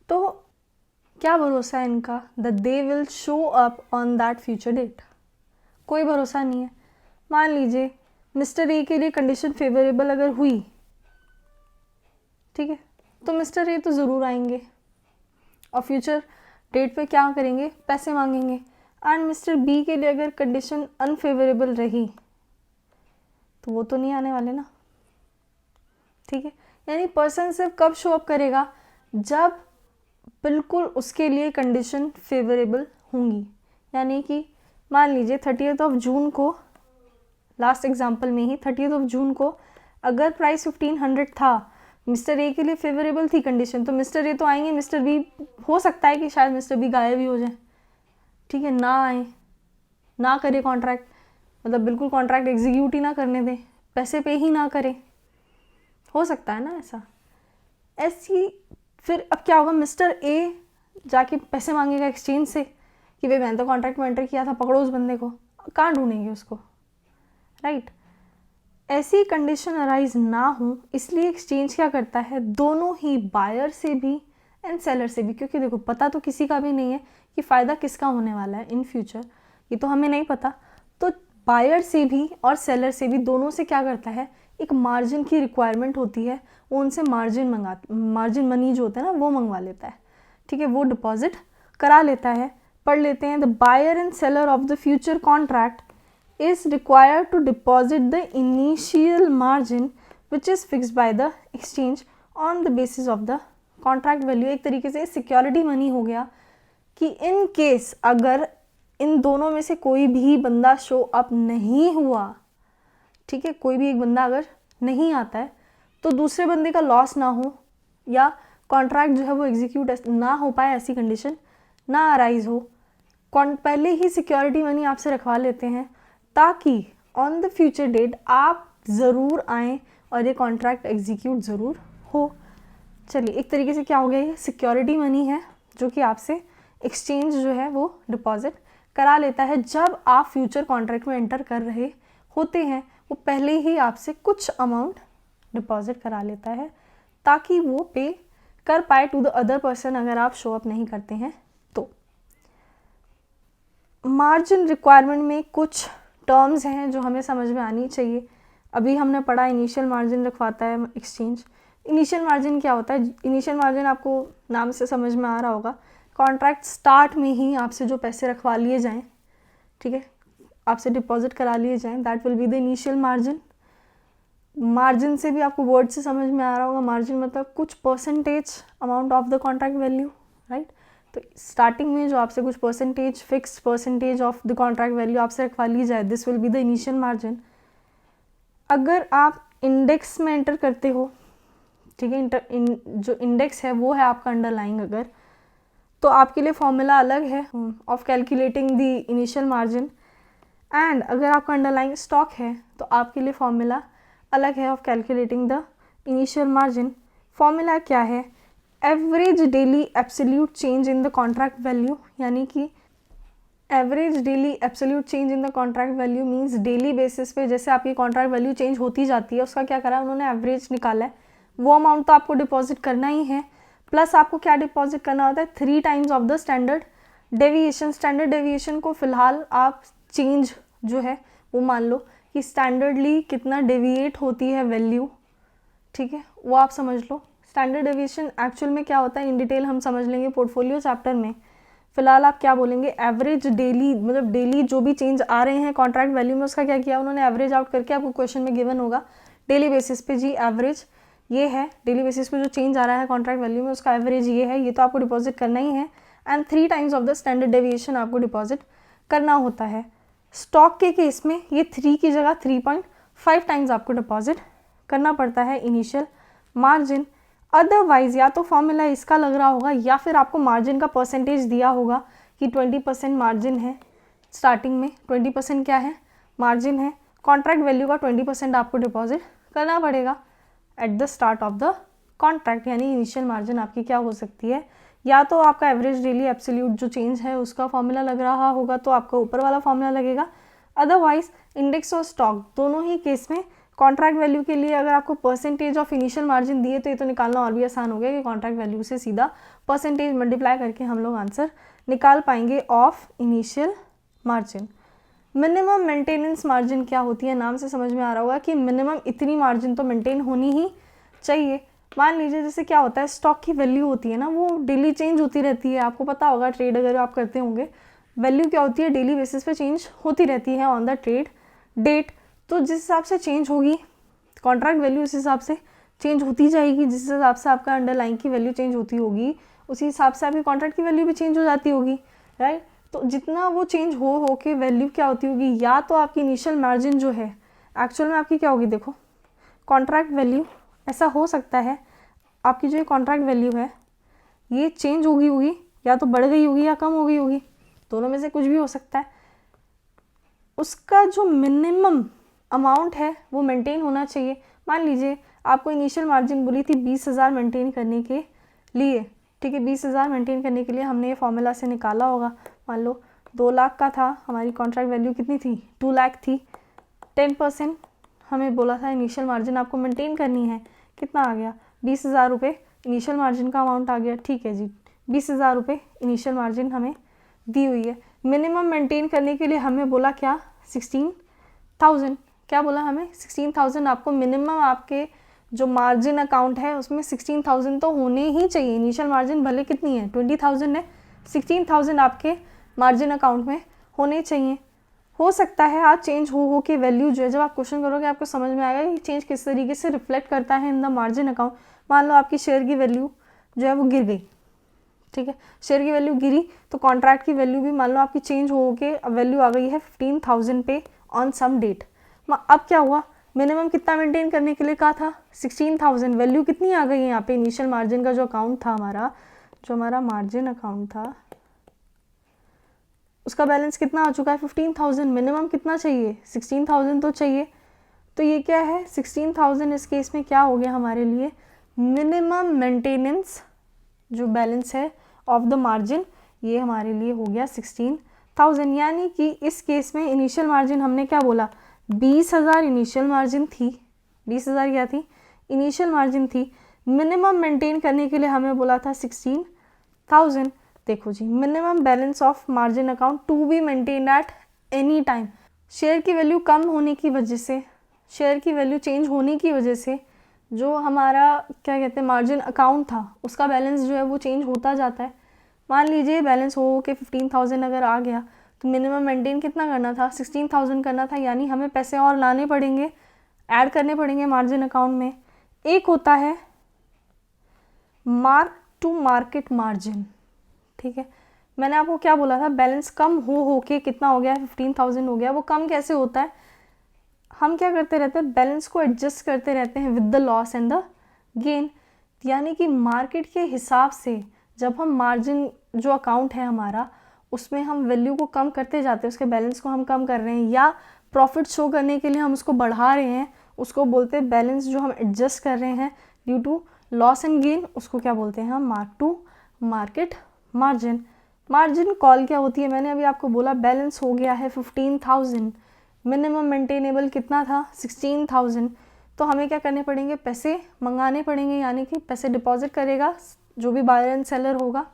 तो क्या भरोसा है इनका that they will show up on that future date, कोई भरोसा नहीं है। मान लीजिए मिस्टर ए के लिए कंडीशन फेवरेबल अगर हुई, ठीक है, तो मिस्टर ए तो ज़रूर आएंगे और फ्यूचर डेट पे क्या करेंगे, पैसे मांगेंगे। एंड मिस्टर बी के लिए अगर कंडीशन अनफेवरेबल रही तो वो तो नहीं आने वाले ना, ठीक है। यानी पर्सन सिर्फ कब शो अप करेगा, जब बिल्कुल उसके लिए कंडीशन फेवरेबल होंगी। यानी कि मान लीजिए 30 जून को, लास्ट एग्जांपल में ही 30 जून को अगर प्राइस 1500 था, मिस्टर ए के लिए फेवरेबल थी कंडीशन, तो मिस्टर ए तो आएंगे, मिस्टर बी हो सकता है कि शायद मिस्टर बी गायब भी हो जाए, ठीक है, ना आए, ना करे कॉन्ट्रैक्ट, मतलब बिल्कुल कॉन्ट्रैक्ट एग्जीक्यूट ही ना करने दें, पैसे पे ही ना करें, हो सकता है ना ऐसा। ऐसी फिर अब क्या होगा, मिस्टर ए जाके पैसे मांगेगा एक्सचेंज से कि भाई मैंने तो कॉन्ट्रैक्ट में एंटर किया था, पकड़ो उस बंदे को, कहाँ ढूंढेंगे उसको, राइट। ऐसी कंडीशन अराइज ना हो इसलिए एक्सचेंज क्या करता है, दोनों ही बायर से भी एंड सेलर से भी, क्योंकि देखो पता तो किसी का भी नहीं है कि फ़ायदा किसका होने वाला है इन फ्यूचर, ये तो हमें नहीं पता। तो बायर से भी और सेलर से भी, दोनों से क्या करता है, एक मार्जिन की रिक्वायरमेंट होती है, वो उनसे मार्जिन मनी जो होता है ना वो मंगवा लेता है, ठीक है, वो डिपॉजिट करा लेता है। पढ़ लेते हैं, the buyer and seller of the future contract is required to deposit the initial margin which is fixed by the exchange on the basis of the contract value। एक तरीके से सिक्योरिटी मनी हो गया कि इन केस अगर इन दोनों में से कोई भी बंदा शो अप नहीं हुआ, ठीक है, कोई भी एक बंदा अगर नहीं आता है तो दूसरे बंदे का लॉस ना हो या कॉन्ट्रैक्ट जो है वो एग्जीक्यूट ना हो पाए, ऐसी कंडीशन ना अराइज हो, पहले ही सिक्योरिटी मनी आपसे रखवा लेते हैं ताकि ऑन द फ्यूचर डेट आप ज़रूर आएँ और ये कॉन्ट्रैक्ट एग्जीक्यूट ज़रूर हो। चलिए, एक तरीके से क्या हो गया, ये सिक्योरिटी मनी है जो कि आपसे एक्सचेंज जो है वो डिपॉजिट करा लेता है। जब आप फ्यूचर कॉन्ट्रैक्ट में एंटर कर रहे होते हैं वो पहले ही आपसे कुछ अमाउंट डिपॉजिट करा लेता है ताकि वो पे कर पाए टू द अदर पर्सन अगर आप शो अप नहीं करते हैं तो। मार्जिन रिक्वायरमेंट में कुछ टर्म्स हैं जो हमें समझ में आनी चाहिए। अभी हमने पढ़ा इनिशियल मार्जिन रखवाता है एक्सचेंज। इनिशियल मार्जिन क्या होता है, इनिशियल मार्जिन आपको नाम से समझ में आ रहा होगा, कॉन्ट्रैक्ट स्टार्ट में ही आपसे जो पैसे रखवा लिए जाएं, ठीक है, आपसे डिपॉजिट करा लिए जाएं, that will be the initial margin. Margin से भी आपको वर्ड से समझ में आ रहा होगा, मार्जिन मतलब कुछ percentage amount of the contract value, right. तो स्टार्टिंग में जो आपसे कुछ percentage, fix percentage of the contract value आपसे रखवा ली जाए, this will be the initial margin. अगर आप इंडेक्स में एंटर करते हो, ठीक है, जो इंडेक्स है वो है आपका अंडरलाइंग, अगर तो आपके लिए फॉर्मूला अलग है of calculating the initial margin. And अगर आपका अंडरलाइंग स्टॉक है तो आपके लिए फॉर्मूला अलग है of calculating the initial margin. Formula क्या है? Average daily absolute change in the contract value, यानी कि average daily absolute change in the contract value means daily basis पे जैसे आपकी कॉन्ट्रैक्ट वैल्यू चेंज होती जाती है उसका क्या करा उन्होंने एवरेज निकाला है। वो अमाउंट तो आपको डिपॉजिट करना ही है, प्लस आपको क्या डिपॉजिट करना होता है 3 times of the standard deviation. Standard deviation को फिलहाल आप चेंज जो है वो मान लो कि स्टैंडर्डली कितना डेविएट होती है वैल्यू, ठीक है, वो आप समझ लो। स्टैंडर्ड डेविएशन एक्चुअल में क्या होता है इन डिटेल हम समझ लेंगे पोर्टफोलियो चैप्टर में। फिलहाल आप क्या बोलेंगे, एवरेज डेली, मतलब डेली जो भी चेंज आ रहे हैं कॉन्ट्रैक्ट वैल्यू में उसका क्या किया उन्होंने एवरेज आउट करके आपको क्वेश्चन में गिवन होगा डेली बेसिस पे जी एवरेज ये है, डेली बेसिस पे जो चेंज आ रहा है कॉन्ट्रैक्ट वैल्यू में उसका एवरेज ये है, ये तो आपको डिपॉजिट करना ही है। And 3 times of the standard deviation आपको डिपॉजिट करना होता है। स्टॉक के केस में ये 3 की जगह 3.5 टाइम्स आपको डिपॉजिट करना पड़ता है इनिशियल मार्जिन। अदरवाइज या तो फॉर्मूला इसका लग रहा होगा या फिर आपको मार्जिन का परसेंटेज दिया होगा कि 20% मार्जिन है, स्टार्टिंग में 20% क्या है मार्जिन है, कॉन्ट्रैक्ट वैल्यू का 20% आपको डिपॉजिट करना पड़ेगा at the start of the contract. यानी इनिशियल मार्जिन आपकी क्या हो सकती है, या तो आपका एवरेज डेली एब्सोल्यूट जो चेंज है उसका फॉर्मूला लग रहा होगा तो आपका ऊपर वाला फॉर्मूला लगेगा। अदरवाइज इंडेक्स और स्टॉक दोनों ही केस में कॉन्ट्रैक्ट वैल्यू के लिए अगर आपको परसेंटेज ऑफ इनिशियल मार्जिन दिए तो ये तो निकालना और भी आसान हो गया कि कॉन्ट्रैक्ट वैल्यू से सीधा परसेंटेज मल्टीप्लाई करके हम लोग आंसर निकाल पाएंगे of initial margin. Minimum maintenance margin क्या होती है, नाम से समझ में आ रहा होगा कि मिनिमम इतनी मार्जिन तो मेंटेन होनी ही चाहिए। मान लीजिए जैसे क्या होता है स्टॉक की वैल्यू होती है ना वो डेली चेंज होती रहती है, आपको पता होगा ट्रेड अगर आप करते होंगे वैल्यू क्या होती है डेली बेसिस पे चेंज होती रहती है ऑन द ट्रेड डेट। तो जिस हिसाब से चेंज होगी कॉन्ट्रैक्ट वैल्यू उस हिसाब से चेंज होती जाएगी, जिस हिसाब से आपका अंडरलाइन की वैल्यू चेंज होती होगी उसी हिसाब से आपकी कॉन्ट्रैक्ट की वैल्यू भी चेंज हो जाती होगी, राइट। तो जितना वो चेंज हो के वैल्यू क्या होती होगी, या तो आपकी इनिशियल मार्जिन जो है एक्चुअल में आपकी क्या होगी, देखो कॉन्ट्रैक्ट वैल्यू ऐसा हो सकता है आपकी जो कॉन्ट्रैक्ट वैल्यू है ये चेंज होगी या तो बढ़ गई होगी या कम हो गई होगी, दोनों में से कुछ भी हो सकता है। उसका जो मिनिमम अमाउंट है वो मेंटेन होना चाहिए। मान लीजिए आपको इनिशियल मार्जिन बोली थी 20,000 मेंटेन करने के लिए, ठीक है, 20,000 मेंटेन करने के लिए हमने ये फॉर्मूला से निकाला होगा। मान लो 2 लाख का था, हमारी कॉन्ट्रैक्ट वैल्यू कितनी थी 2 लाख थी, 10% हमें बोला था इनिशियल मार्जिन आपको मेंटेन करनी है, कितना आ गया 20,000 रुपये इनिशियल मार्जिन का अमाउंट आ गया, ठीक है जी 20,000 रुपये इनिशियल मार्जिन हमें दी हुई है। मिनिमम मेंटेन करने के लिए हमें बोला क्या 16,000, क्या बोला हमें 16,000 आपको मिनिमम आपके जो मार्जिन अकाउंट है उसमें 16,000 तो होने ही चाहिए। इनिशियल मार्जिन भले कितनी है 20,000 है, 16,000 आपके मार्जिन अकाउंट में होने चाहिए। हो सकता है आज चेंज हो के वैल्यू जो है जब आप क्वेश्चन करोगे आपको समझ में आएगा कि चेंज किस तरीके से रिफ्लेक्ट करता है इन द मार्जिन अकाउंट। मान लो आपकी शेयर की वैल्यू जो है वो गिर गई, ठीक है, शेयर की वैल्यू गिरी तो कॉन्ट्रैक्ट की वैल्यू भी मान लो आपकी चेंज हो के वैल्यू आ गई है 15,000 पे ऑन सम डेट। अब क्या हुआ, मिनिमम कितना मेंटेन करने के लिए कहा था 16,000, वैल्यू कितनी आ गई है यहाँ पे इनिशियल मार्जिन का जो अकाउंट था हमारा, जो हमारा मार्जिन अकाउंट था उसका बैलेंस कितना आ चुका है 15,000, मिनिमम कितना चाहिए 16,000 तो चाहिए। तो ये क्या है 16,000 इस केस में क्या हो गया हमारे लिए मिनिमम मेंटेनेंस जो बैलेंस है ऑफ द मार्जिन, ये हमारे लिए हो गया 16,000। यानी कि इस केस में इनिशियल मार्जिन हमने क्या बोला 20,000 इनिशियल मार्जिन थी, 20,000 क्या थी इनिशियल मार्जिन थी, मिनिमम मेंटेन करने के लिए हमें बोला था 16,000। देखो जी minimum balance of margin account to be maintain at any time. Share की वैल्यू कम होने की वजह से, शेयर की वैल्यू चेंज होने की वजह से जो हमारा क्या कहते हैं मार्जिन अकाउंट था उसका बैलेंस जो है वो चेंज होता जाता है। मान लीजिए बैलेंस हो के 15,000 अगर आ गया तो मिनिमम मेंटेन कितना करना था 16,000 करना था, यानी हमें पैसे और लाने पड़ेंगे, ऐड करने पड़ेंगे मार्जिन अकाउंट में। एक होता है मार्क टू मार्केट मार्जिन, ठीक है, मैंने आपको क्या बोला था बैलेंस कम हो के कितना हो गया 15,000 हो गया। वो कम कैसे होता है, हम क्या करते रहते हैं बैलेंस को एडजस्ट करते रहते हैं with the loss and the gain, यानी कि मार्केट के हिसाब से जब हम मार्जिन जो अकाउंट है हमारा उसमें हम वैल्यू को कम करते जाते हैं, उसके बैलेंस को हम कम कर रहे हैं या प्रॉफिट शो करने के लिए हम उसको बढ़ा रहे हैं, उसको बोलते हैं बैलेंस। जो हम एडजस्ट कर रहे हैं due to loss and gain, उसको क्या बोलते हैं हम? Mark to market margin. Margin call क्या होती है? मैंने अभी आपको बोला बैलेंस हो गया है 15,000, मिनिमम मेंटेनेबल कितना था? 16,000। तो हमें क्या करने पड़ेंगे? पैसे मंगाने पड़ेंगे, यानी कि पैसे डिपॉजिट करेगा जो भी बायर एंड सेलर होगा।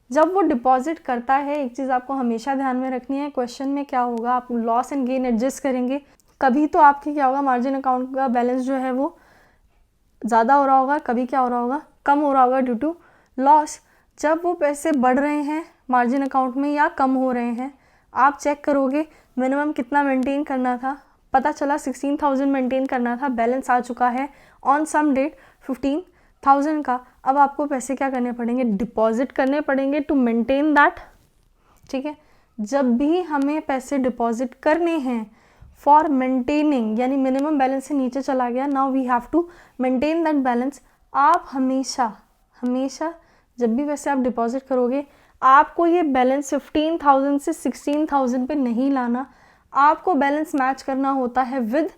जब वो डिपॉजिट करता है, एक चीज़ आपको हमेशा ध्यान में रखनी है, क्वेश्चन में क्या होगा, आप लॉस एंड गेन एडजस्ट करेंगे, कभी तो आपकी क्या होगा, मार्जिन अकाउंट का बैलेंस जो है वो ज़्यादा हो रहा होगा, कभी क्या हो रहा होगा, कम हो रहा होगा ड्यू टू लॉस। जब वो पैसे बढ़ रहे हैं मार्जिन अकाउंट में या कम हो रहे हैं, आप चेक करोगे मिनिमम कितना मेंटेन करना था, पता चला 16,000 मेंटेन करना था, बैलेंस आ चुका है ऑन सम डेट 15,000 का। अब आपको पैसे क्या करने पड़ेंगे? डिपॉजिट करने पड़ेंगे टू मेंटेन दैट। ठीक है, जब भी हमें पैसे डिपॉजिट करने हैं फॉर मेंटेनिंग, यानी मिनिमम बैलेंस से नीचे चला गया, now we have to maintain that balance. आप हमेशा जब भी पैसे आप डिपॉजिट करोगे, आपको ये बैलेंस 15,000 से 16,000 पे नहीं लाना, आपको बैलेंस मैच करना होता है विद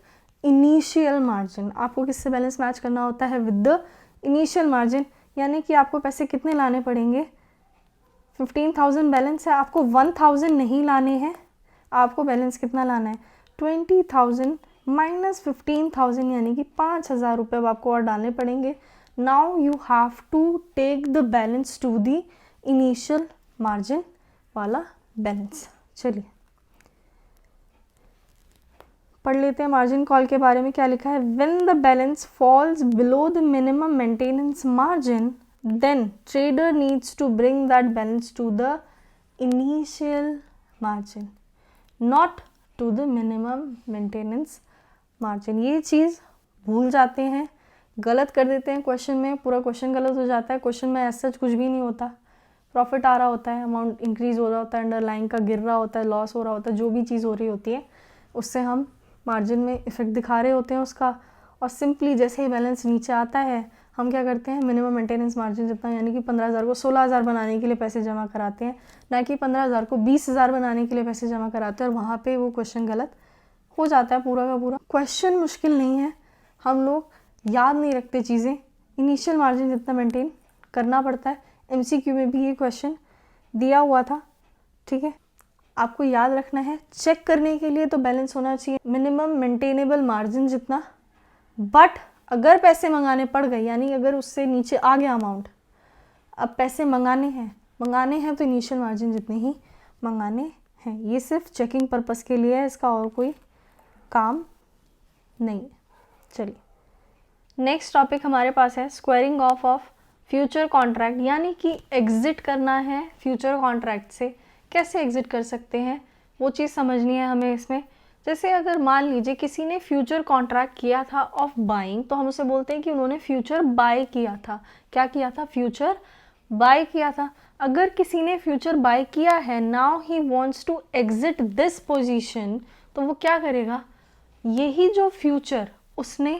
इनिशियल मार्जिन। आपको किससे बैलेंस मैच करना होता है? With the initial margin. यानी कि आपको पैसे कितने लाने पड़ेंगे? 15,000 बैलेंस है, आपको 1,000 नहीं लाने हैं, आपको बैलेंस कितना लाना है? 20,000 माइनस 15,000, यानी कि 5,000 रुपये अब आपको और डालने पड़ेंगे। Now you have to take the balance to the initial margin वाला बैलेंस। चलिए पढ़ लेते हैं मार्जिन कॉल के बारे में क्या लिखा है। When the balance falls below the minimum maintenance margin, then trader needs to bring that balance to the initial margin, not to the minimum maintenance margin। ये चीज़ भूल जाते हैं, गलत कर देते हैं क्वेश्चन में, पूरा क्वेश्चन गलत हो जाता है। क्वेश्चन में ऐसा कुछ भी नहीं होता, प्रॉफिट आ रहा होता है, अमाउंट इंक्रीज हो रहा होता है, अंडरलाइन का गिर रहा होता है, लॉस हो रहा होता है, जो भी चीज़ हो रही होती है उससे हम मार्जिन में इफेक्ट दिखा रहे होते हैं उसका। और सिंपली जैसे ही बैलेंस नीचे आता है, हम क्या करते हैं? मिनिमम मेंटेनेंस मार्जिन जितना, यानी कि 15,000 को 16,000 बनाने के लिए पैसे जमा कराते हैं, ना कि 15,000 को 20,000 बनाने के लिए पैसे जमा कराते हैं। और वहाँ पे वो क्वेश्चन गलत हो जाता है पूरा का पूरा। क्वेश्चन मुश्किल नहीं है, हम लोग याद नहीं रखते चीज़ें, इनिशियल मार्जिन जितना मेंटेन करना पड़ता है। MCQ में भी ये क्वेश्चन दिया हुआ था, ठीक है, आपको याद रखना है। चेक करने के लिए तो बैलेंस होना चाहिए मिनिमम मेंटेनेबल मार्जिन जितना, बट अगर पैसे मंगाने पड़ गए, यानी अगर उससे नीचे आ गया अमाउंट, अब पैसे मंगाने हैं तो इनिशियल मार्जिन जितने ही मंगाने हैं। ये सिर्फ चेकिंग पर्पस के लिए है, इसका और कोई काम नहीं है। चलिए नेक्स्ट टॉपिक हमारे पास है स्क्वायरिंग ऑफ फ्यूचर कॉन्ट्रैक्ट, यानी कि एग्जिट करना है फ्यूचर कॉन्ट्रैक्ट से। कैसे एग्जिट कर सकते हैं वो चीज़ समझनी है हमें इसमें। जैसे अगर मान लीजिए किसी ने फ्यूचर कॉन्ट्रैक्ट किया था ऑफ बाइंग, तो हम उसे बोलते हैं कि उन्होंने फ्यूचर बाय किया था। क्या किया था? फ्यूचर बाय किया था। अगर किसी ने फ्यूचर बाय किया है, now he wants to exit this position, तो वो क्या करेगा? यही जो फ्यूचर उसने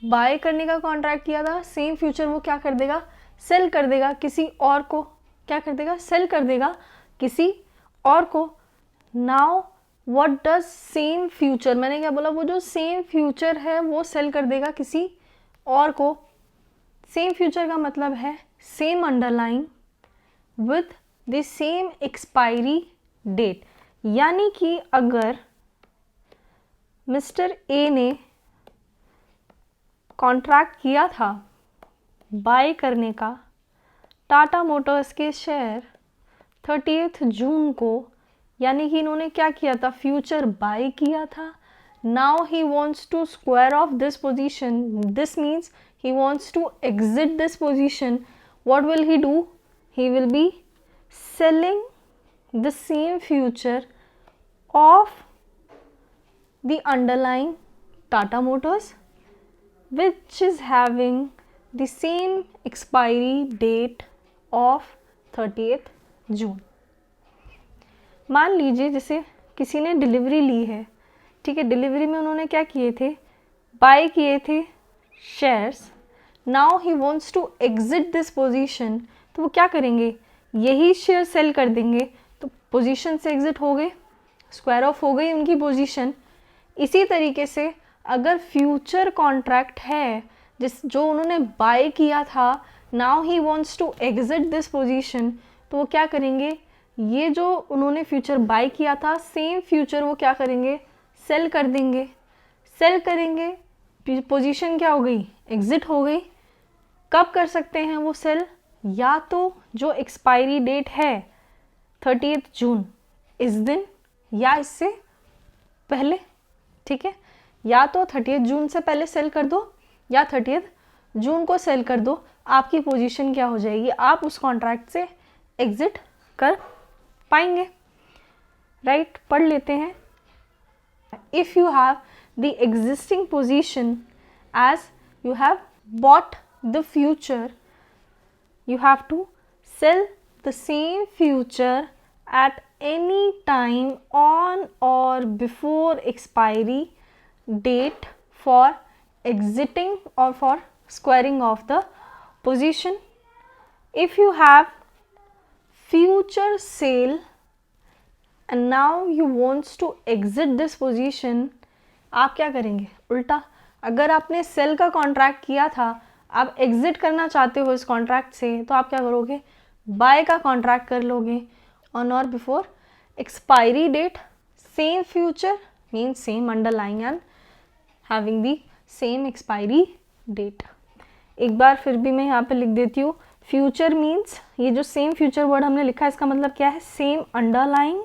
बाय करने का कॉन्ट्रैक्ट किया था, सेम फ्यूचर वो क्या कर देगा? सेल कर देगा किसी और को। क्या कर देगा? सेल कर देगा किसी और को। Now what does same future, मैंने क्या बोला? वो जो सेम फ्यूचर है वो सेल कर देगा किसी और को। सेम फ्यूचर का मतलब है same underlying with the same expiry date. यानी कि अगर मिस्टर ए ने कॉन्ट्रैक्ट किया था बाय करने का टाटा मोटर्स के शेयर 30 जून को, यानी कि इन्होंने क्या किया था? फ्यूचर बाय किया था। Now he wants to square off this position, this means he wants to exit this position. What will he do? He will be selling the same future of the underlying Tata Motors, which is having the same expiry date of 30th June. मान लीजिए जैसे किसी ने delivery ली है, ठीक है, delivery में उन्होंने क्या किए थे? बाय किए थे shares. Now he wants to exit this position, तो वो क्या करेंगे, यही शेयर सेल कर देंगे, तो पोजीशन से एग्जिट हो गए, स्क्वायर ऑफ हो गई उनकी पोजीशन। इसी तरीके से अगर फ्यूचर कॉन्ट्रैक्ट है जो उन्होंने बाय किया था, now he wants to exit this position, तो वो क्या करेंगे, ये जो उन्होंने फ्यूचर बाय किया था सेम फ्यूचर वो क्या करेंगे, सेल कर देंगे। सेल करेंगे, पोजीशन क्या हो गई, एग्जिट हो गई। कब कर सकते हैं वो सेल, या तो जो एक्सपायरी डेट है 30 जून इस दिन या इससे पहले, ठीक है, या तो 30 जून से पहले सेल कर दो या 30 जून को सेल कर दो, आपकी पोजीशन क्या हो जाएगी, आप उस कॉन्ट्रैक्ट से एग्जिट कर पाएंगे। राइट, पढ़ लेते हैं। If you have the existing position as you have bought the future, you have to sell the same future at any time on or before expiry date for exiting or for squaring off the position. If you have future sale and now you wants to exit this position, आप क्या करेंगे, उल्टा। अगर आपने cell का contract किया था, आप एग्जिट करना चाहते हो इस कॉन्ट्रैक्ट से, तो आप क्या करोगे, बाय का कॉन्ट्रैक्ट कर लोगे ऑन और before expiry date, same future means same underlying and having the same expiry date. एक बार फिर भी मैं यहाँ पे लिख देती हूँ, फ्यूचर मीन्स, ये जो सेम फ्यूचर वर्ड हमने लिखा है इसका मतलब क्या है, सेम अंडरलाइंग।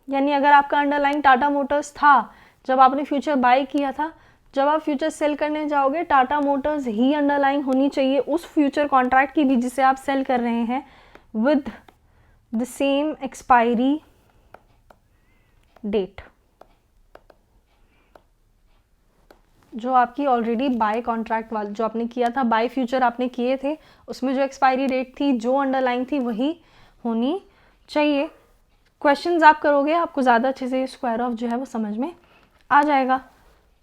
यानी अगर आपका अंडरलाइंग टाटा मोटर्स था जब आपने फ्यूचर बाय किया था, जब आप फ्यूचर सेल करने जाओगे टाटा मोटर्स ही अंडरलाइन होनी चाहिए उस फ्यूचर कॉन्ट्रैक्ट की भी जिसे आप सेल कर रहे हैं, with the same expiry date. जो आपकी ऑलरेडी बाय कॉन्ट्रैक्ट वाला जो आपने किया था, बाय फ्यूचर आपने किए थे, उसमें जो एक्सपायरी डेट थी, जो अंडरलाइन थी, वही होनी चाहिए। क्वेश्चंस आप करोगे, आपको ज़्यादा अच्छे से स्क्वायर ऑफ जो है वो समझ में आ जाएगा।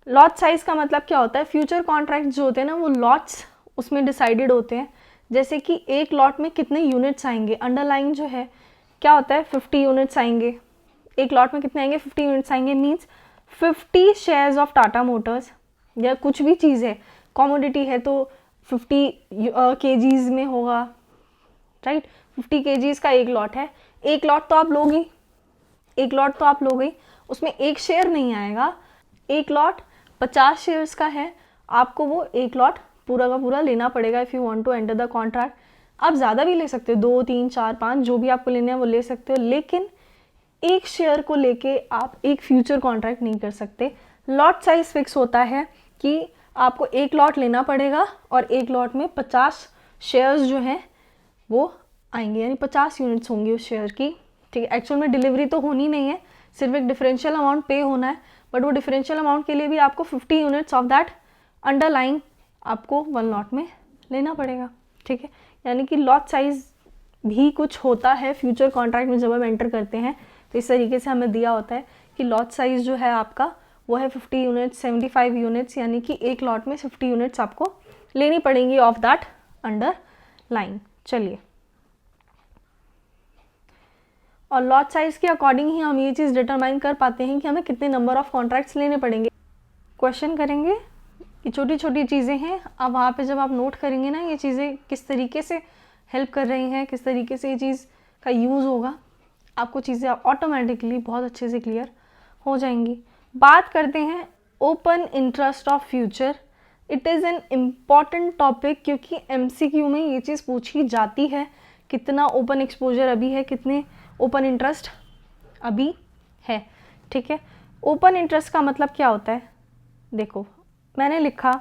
लॉट साइज का मतलब क्या होता है, फ्यूचर कॉन्ट्रैक्ट जो होते हैं ना वो लॉट्स उसमें डिसाइडेड होते हैं, जैसे कि एक लॉट में कितने यूनिट्स आएंगे। अंडरलाइन जो है क्या होता है, 50 यूनिट्स आएंगे, एक लॉट में कितने आएंगे, 50 यूनिट्स आएंगे, means 50 shares of Tata Motors, या कुछ भी चीज़ है, कॉमोडिटी है तो 50 kgs में होगा, राइट। 50 kgs का एक लॉट है, एक लॉट तो आप लोगे, एक लॉट तो आप लोगे, उसमें एक शेयर नहीं आएगा। एक लॉट 50 शेयर्स का है, आपको वो एक लॉट पूरा का पूरा लेना पड़ेगा if you want to enter the contract. आप ज़्यादा भी ले सकते हो, 2, 3, 4, 5 जो भी आपको लेने हैं वो ले सकते हो, लेकिन एक शेयर को लेके आप एक फ्यूचर कॉन्ट्रैक्ट नहीं कर सकते। लॉट साइज फिक्स होता है कि आपको एक लॉट लेना पड़ेगा और एक लॉट में 50 शेयर्स जो हैं वो आएंगे, यानी 50 यूनिट्स होंगी उस शेयर की, ठीक है। एक्चुअल में डिलीवरी तो होनी नहीं है, सिर्फ एक डिफरेंशियल अमाउंट पे होना है, बट वो डिफरेंशियल अमाउंट के लिए भी आपको 50 यूनिट्स ऑफ दैट अंडरलाइन आपको वन लॉट में लेना पड़ेगा, ठीक है। यानी कि लॉट साइज भी कुछ होता है फ्यूचर कॉन्ट्रैक्ट में जब हम एंटर करते हैं, तो इस तरीके से हमें दिया होता है कि लॉट साइज जो है आपका वो है 50 यूनिट्स, 75 यूनिट्स, यानी कि एक लॉट में 50 यूनिट्स आपको लेनी पड़ेंगी ऑफ दैट अंडरलाइन। चलिए, और लॉट साइज के अकॉर्डिंग ही हम ये चीज़ डिटरमाइन कर पाते हैं कि हमें कितने नंबर ऑफ कॉन्ट्रैक्ट्स लेने पड़ेंगे। क्वेश्चन करेंगे, ये छोटी छोटी चीज़ें हैं, अब वहाँ पे जब आप नोट करेंगे ना ये चीज़ें किस तरीके से हेल्प कर रही हैं, किस तरीके से ये चीज़ का यूज़ होगा, आपको चीज़ें ऑटोमेटिकली बहुत अच्छे से क्लियर हो जाएंगी। बात करते हैं open interest of future. It is an important topic क्योंकि MCQ में ये चीज़ पूछी जाती है, कितना ओपन एक्सपोजर अभी है, कितने ओपन इंटरेस्ट अभी है, ठीक है। ओपन इंटरेस्ट का मतलब क्या होता है, देखो मैंने लिखा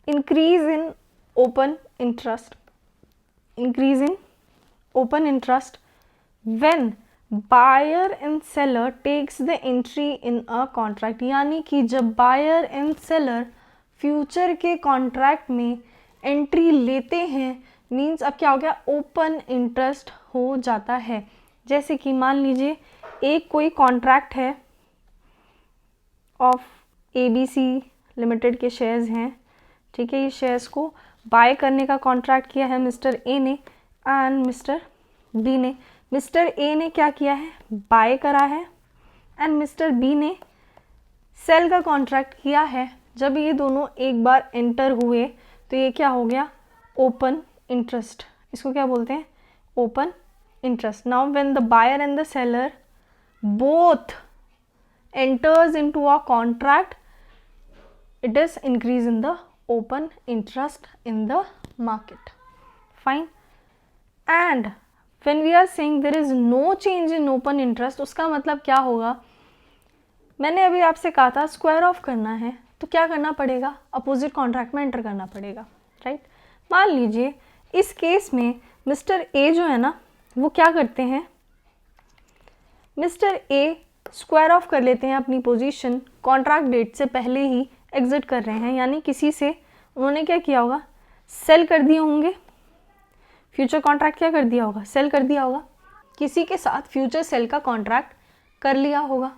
increase in open interest, increase in open interest when buyer and seller takes the entry in a contract. यानी कि जब बायर एंड सेलर फ्यूचर के कॉन्ट्रैक्ट में एंट्री लेते हैं, मीन्स अब क्या हो गया, ओपन इंटरेस्ट हो जाता है। जैसे कि मान लीजिए एक कोई कॉन्ट्रैक्ट है ऑफ ABC लिमिटेड के शेयर्स हैं, ठीक है। ये शेयर्स को बाय करने का कॉन्ट्रैक्ट किया है मिस्टर ए ने एंड मिस्टर बी ने। मिस्टर ए ने क्या किया है, बाय करा है, एंड मिस्टर बी ने सेल का कॉन्ट्रैक्ट किया है। जब ये दोनों एक बार एंटर हुए तो ये क्या हो गया, ओपन इंटरेस्ट। इसको क्या बोलते हैं, open interest. Now when the buyer and the seller both enters into a contract, it is increase in the open interest in the market. Fine. And when we are saying there is no change in open interest, उसका मतलब क्या होगा, मैंने अभी आपसे कहा था square of करना है तो क्या करना पड़ेगा, अपोजिट कॉन्ट्रैक्ट में एंटर करना पड़ेगा, राइट। मान लीजिए इस केस में मिस्टर ए जो है ना वो क्या करते हैं, मिस्टर ए स्क्वायर ऑफ कर लेते हैं अपनी पोजीशन, कॉन्ट्रैक्ट डेट से पहले ही एग्जिट कर रहे हैं, यानी किसी से उन्होंने क्या किया होगा, सेल कर दिए होंगे। फ्यूचर कॉन्ट्रैक्ट क्या कर दिया होगा, सेल कर दिया होगा, किसी के साथ फ्यूचर सेल का कॉन्ट्रैक्ट कर लिया होगा,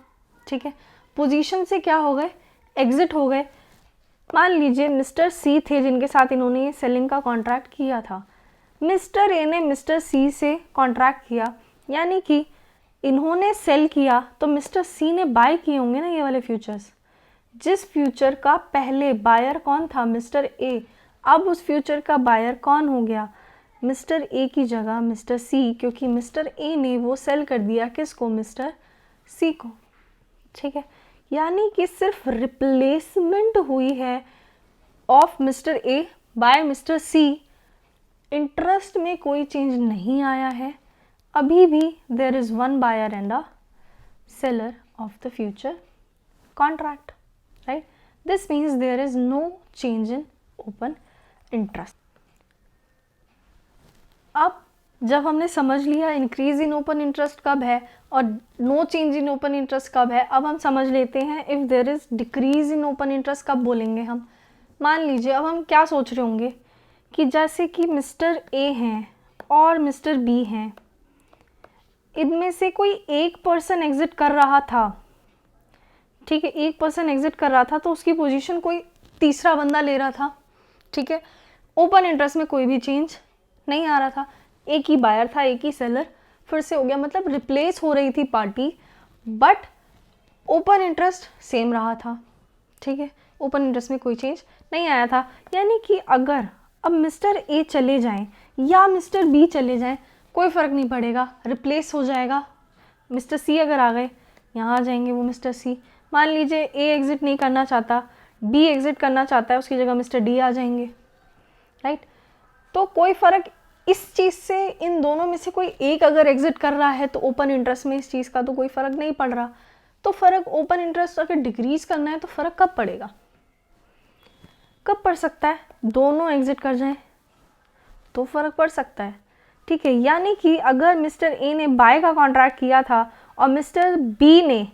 ठीक है। पोजीशन से क्या हो गए, एग्जिट हो गए। मान लीजिए मिस्टर सी थे जिनके साथ इन्होंने ये सेलिंग का कॉन्ट्रैक्ट किया था, मिस्टर ए ने मिस्टर सी से कॉन्ट्रैक्ट किया, यानी कि इन्होंने सेल किया तो मिस्टर सी ने बाय किए होंगे ना ये वाले फ्यूचर्स। जिस फ्यूचर का पहले बायर कौन था, मिस्टर ए, अब उस फ्यूचर का बायर कौन हो गया, मिस्टर ए की जगह मिस्टर सी, क्योंकि मिस्टर ए ने वो सेल कर दिया किसको, मिस्टर सी को, ठीक है। यानी कि सिर्फ रिप्लेसमेंट हुई है of mister A by mister C, interest में कोई चेंज नहीं आया है। अभी भी there is one buyer and a seller of the future contract, right. This means there is no change in open interest. अब जब हमने समझ लिया इंक्रीज इन ओपन इंटरेस्ट कब है और no change in open interest कब है, अब हम समझ लेते हैं if there is decrease in open interest कब बोलेंगे हम। मान लीजिए अब हम क्या सोच रहे होंगे कि जैसे कि मिस्टर ए हैं और मिस्टर बी हैं, इनमें से कोई एक पर्सन एग्जिट कर रहा था, ठीक है, एक पर्सन एग्जिट कर रहा था तो उसकी पोजीशन कोई तीसरा बंदा ले रहा था, ठीक है। ओपन इंटरेस्ट में कोई भी चेंज नहीं आ रहा था, एक ही बायर था, एक ही सेलर, फिर से हो गया, मतलब रिप्लेस हो रही थी party, but open interest same रहा था, ठीक है। ओपन इंटरेस्ट में कोई चेंज नहीं आया था। यानी कि अगर अब मिस्टर ए चले जाएं या मिस्टर बी चले जाएं कोई फ़र्क नहीं पड़ेगा, रिप्लेस हो जाएगा। मिस्टर सी अगर आ गए, यहाँ आ जाएंगे वो मिस्टर सी। मान लीजिए ए एग्ज़िट नहीं करना चाहता, बी एग्ज़िट करना चाहता है, उसकी जगह मिस्टर डी आ जाएंगे, राइट। तो कोई फ़र्क इस चीज़ से, इन दोनों में से कोई एक अगर एग्ज़िट कर रहा है तो ओपन इंटरेस्ट में इस चीज़ का तो कोई फ़र्क नहीं पड़ रहा। तो फ़र्क ओपन इंटरेस्ट अगर डिक्रीज़ करना है तो फ़र्क कब पड़ेगा, कब पड़ सकता है, दोनों एग्ज़िट कर जाएं तो फ़र्क पड़ सकता है, ठीक है। यानी कि अगर मिस्टर ए ने बाय का कॉन्ट्रैक्ट किया था और मिस्टर बी ने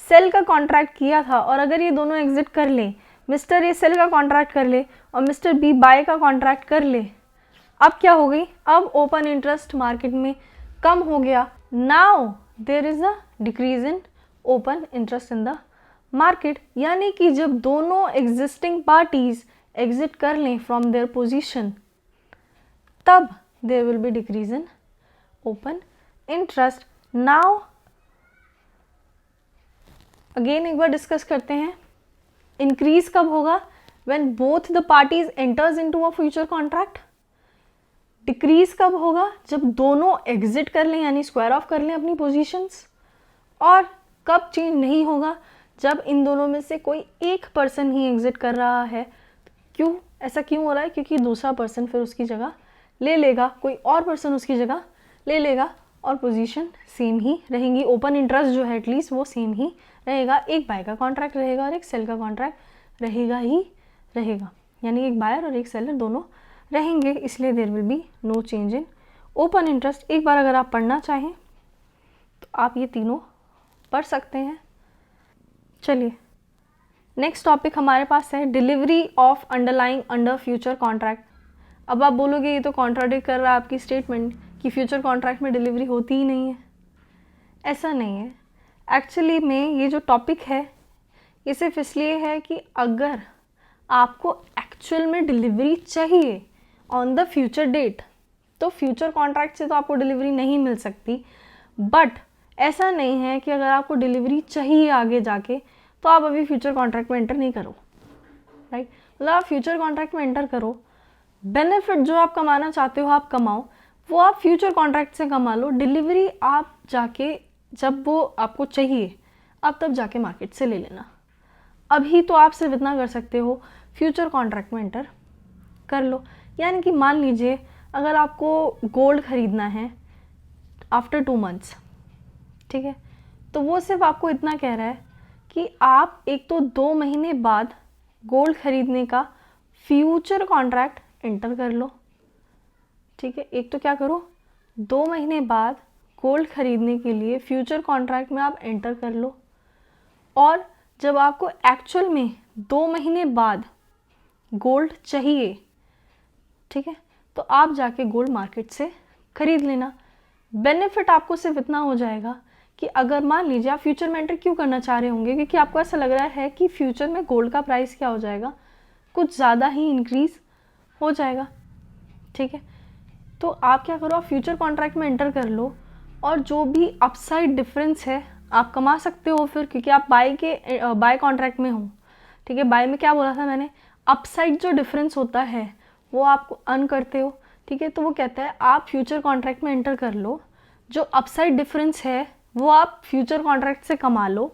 सेल का कॉन्ट्रैक्ट किया था, और अगर ये दोनों एग्जिट कर ले, मिस्टर ए सेल का कॉन्ट्रैक्ट कर ले और मिस्टर बी बाय का कॉन्ट्रैक्ट कर ले, अब क्या हो गई, अब ओपन इंटरेस्ट मार्केट में कम हो गया। Now there is a decrease in open interest in the market. यानी कि जब दोनों एग्जिस्टिंग पार्टीज एग्जिट कर लें फ्रॉम देयर पोजीशन, तब there will be decrease in open interest. Now again एक बार डिस्कस करते हैं, इंक्रीज कब होगा, when both the parties enters into a future contract। Decrease कब होगा, जब दोनों एग्जिट कर लें यानी स्क्वायर ऑफ कर लें अपनी पोजीशंस। और कब चेंज नहीं होगा, जब इन दोनों में से कोई एक पर्सन ही एग्जिट कर रहा है। क्यों, ऐसा क्यों हो रहा है, क्योंकि दूसरा पर्सन फिर उसकी जगह ले लेगा, कोई और पर्सन उसकी जगह ले लेगा और पोजीशन सेम ही रहेंगी। ओपन इंटरेस्ट जो है एटलीस्ट वो सेम ही रहेगा, एक बाय का कॉन्ट्रैक्ट रहेगा और एक सेल का कॉन्ट्रैक्ट रहेगा ही रहेगा, यानी एक बायर और एक सेलर दोनों रहेंगे, इसलिए there will be no change in open interest. एक बार अगर आप पढ़ना चाहें तो आप ये तीनों पढ़ सकते हैं। चलिए नेक्स्ट टॉपिक हमारे पास है delivery of underlying under future contract. अब आप बोलोगे ये तो कॉन्ट्राडिक्ट कर रहा है आपकी स्टेटमेंट कि फ्यूचर कॉन्ट्रैक्ट में डिलीवरी होती ही नहीं है। ऐसा नहीं है, एक्चुअली में ये जो टॉपिक है ये सिर्फ इसलिए है कि अगर आपको एक्चुअल में डिलीवरी चाहिए ऑन द फ्यूचर डेट। तो फ्यूचर कॉन्ट्रैक्ट से तो आपको डिलीवरी नहीं मिल सकती, बट ऐसा नहीं है कि अगर आपको डिलीवरी चाहिए आगे जाके तो आप अभी फ्यूचर कॉन्ट्रैक्ट में एंटर नहीं करो, राइट। मतलब आप फ्यूचर कॉन्ट्रैक्ट में एंटर करो, बेनिफिट जो आप कमाना चाहते हो आप कमाओ, वो आप फ्यूचर कॉन्ट्रैक्ट से कमा लो। डिलीवरी आप जाके जब वो आपको चाहिए आप तब जाके मार्केट से ले लेना। अभी तो आप सिर्फ इतना कर सकते हो, फ्यूचर कॉन्ट्रैक्ट में एंटर कर लो। यानी कि मान लीजिए अगर आपको गोल्ड ख़रीदना है आफ्टर 2 मंथ्स, ठीक है, तो वो सिर्फ आपको इतना कह रहा है कि आप एक तो 2 महीने बाद गोल्ड ख़रीदने का फ्यूचर कॉन्ट्रैक्ट एंटर कर लो, ठीक है। एक तो क्या करो, 2 महीने बाद गोल्ड ख़रीदने के लिए फ्यूचर कॉन्ट्रैक्ट में आप एंटर कर लो, और जब आपको एक्चुअल में 2 महीने बाद गोल्ड चाहिए, ठीक है, तो आप जाके गोल्ड मार्केट से ख़रीद लेना। बेनिफिट आपको सिर्फ इतना हो जाएगा कि अगर मान लीजिए आप फ्यूचर में एंटर क्यों करना चाह रहे होंगे, क्योंकि आपको ऐसा लग रहा है कि फ्यूचर में गोल्ड का प्राइस क्या हो जाएगा, कुछ ज़्यादा ही इंक्रीज़ हो जाएगा, ठीक है। तो आप क्या करो, आप फ्यूचर कॉन्ट्रैक्ट में एंटर कर लो, और जो भी अपसाइड डिफरेंस है आप कमा सकते हो फिर, क्योंकि आप बाय कॉन्ट्रैक्ट में हो, ठीक है। बाय में क्या बोला था मैंने, अपसाइड जो डिफरेंस होता है वो आप अर्न करते हो, ठीक है। तो वो कहता है आप फ्यूचर कॉन्ट्रैक्ट में एंटर कर लो, जो अपसाइड डिफरेंस है वो आप फ्यूचर कॉन्ट्रैक्ट से कमा लो,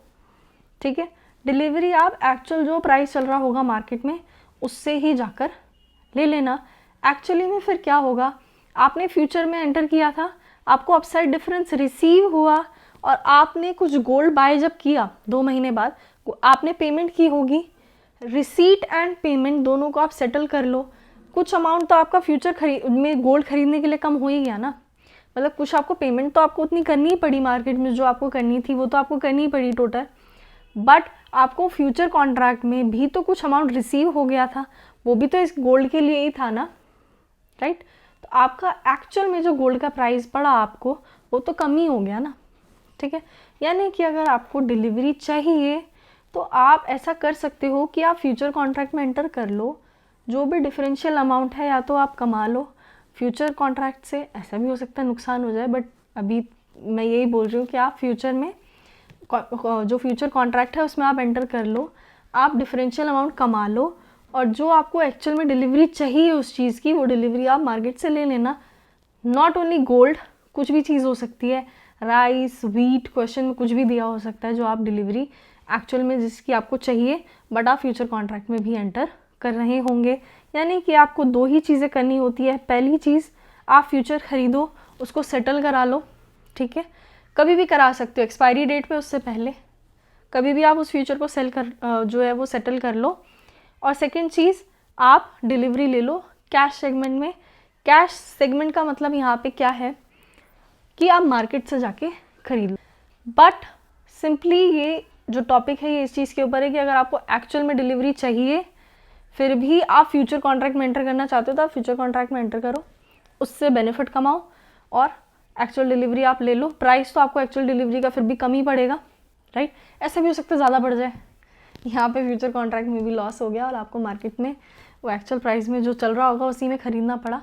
ठीक है। डिलीवरी आप एक्चुअल जो प्राइस चल रहा होगा मार्केट में उससे ही जाकर ले लेना। एक्चुअली में फिर क्या होगा, आपने फ्यूचर में एंटर किया था, आपको अपसाइड डिफरेंस रिसीव हुआ, और आपने कुछ गोल्ड बाय जब किया 2 महीने बाद, आपने पेमेंट की होगी, रिसीट एंड पेमेंट दोनों को आप सेटल कर लो। कुछ अमाउंट तो आपका फ्यूचर में गोल्ड खरीदने के लिए कम हो ही गया ना, मतलब कुछ आपको पेमेंट तो आपको उतनी करनी ही पड़ी मार्केट में, जो आपको करनी थी वो तो आपको करनी ही पड़ी टोटल, बट आपको फ्यूचर कॉन्ट्रैक्ट में भी तो कुछ अमाउंट रिसीव हो गया था, वो भी तो इस गोल्ड के लिए ही था ना, राइट। तो आपका एक्चुअल में जो गोल्ड का प्राइस पड़ा आपको वो तो कम ही हो गया ना, ठीक है। यानी कि अगर आपको डिलीवरी चाहिए तो आप ऐसा कर सकते हो कि आप फ्यूचर कॉन्ट्रैक्ट में एंटर कर लो, जो भी डिफरेंशियल अमाउंट है या तो आप कमा लो फ्यूचर कॉन्ट्रैक्ट से। ऐसा भी हो सकता है नुकसान हो जाए, बट अभी मैं यही बोल रही हूँ कि आप फ्यूचर में जो फ्यूचर कॉन्ट्रैक्ट है उसमें आप एंटर कर लो, आप डिफरेंशियल अमाउंट कमा लो, और जो आपको एक्चुअल में डिलीवरी चाहिए उस चीज़ की वो डिलीवरी आप मार्केट से ले लेना। नॉट ओनली गोल्ड, कुछ भी चीज़ हो सकती है, राइस, व्हीट, क्वेश्चन में कुछ भी दिया हो सकता है जो आप डिलीवरी एक्चुअल में जिसकी आपको चाहिए, बट आप फ्यूचर कॉन्ट्रैक्ट में भी एंटर कर रहे होंगे। यानी कि आपको 2 ही चीज़ें करनी होती है। पहली चीज़, आप फ्यूचर ख़रीदो, उसको सेटल करा लो, ठीक है। कभी भी करा सकते हो एक्सपायरी डेट पे, उससे पहले कभी भी आप उस फ्यूचर को जो है वो सेटल कर लो। और सेकंड चीज़, आप डिलीवरी ले लो कैश सेगमेंट में। कैश सेगमेंट का मतलब यहाँ पे क्या है कि आप मार्केट से जाके खरीद लो। बट सिंपली ये जो टॉपिक है ये इस चीज़ के ऊपर है कि अगर आपको एक्चुअल में डिलीवरी चाहिए फिर भी आप फ्यूचर कॉन्ट्रैक्ट में एंटर करना चाहते हो तो आप फ्यूचर कॉन्ट्रैक्ट में एंटर करो, उससे बेनिफिट कमाओ और एक्चुअल डिलीवरी आप ले लो। प्राइस तो आपको एक्चुअल डिलीवरी का फिर भी कम ही पड़ेगा, राइट। ऐसा भी हो सकता है ज़्यादा बढ़ जाए, यहाँ पे फ्यूचर कॉन्ट्रैक्ट में भी लॉस हो गया और आपको मार्केट में वो एक्चुअल प्राइस में जो चल रहा होगा उसी में ख़रीदना पड़ा।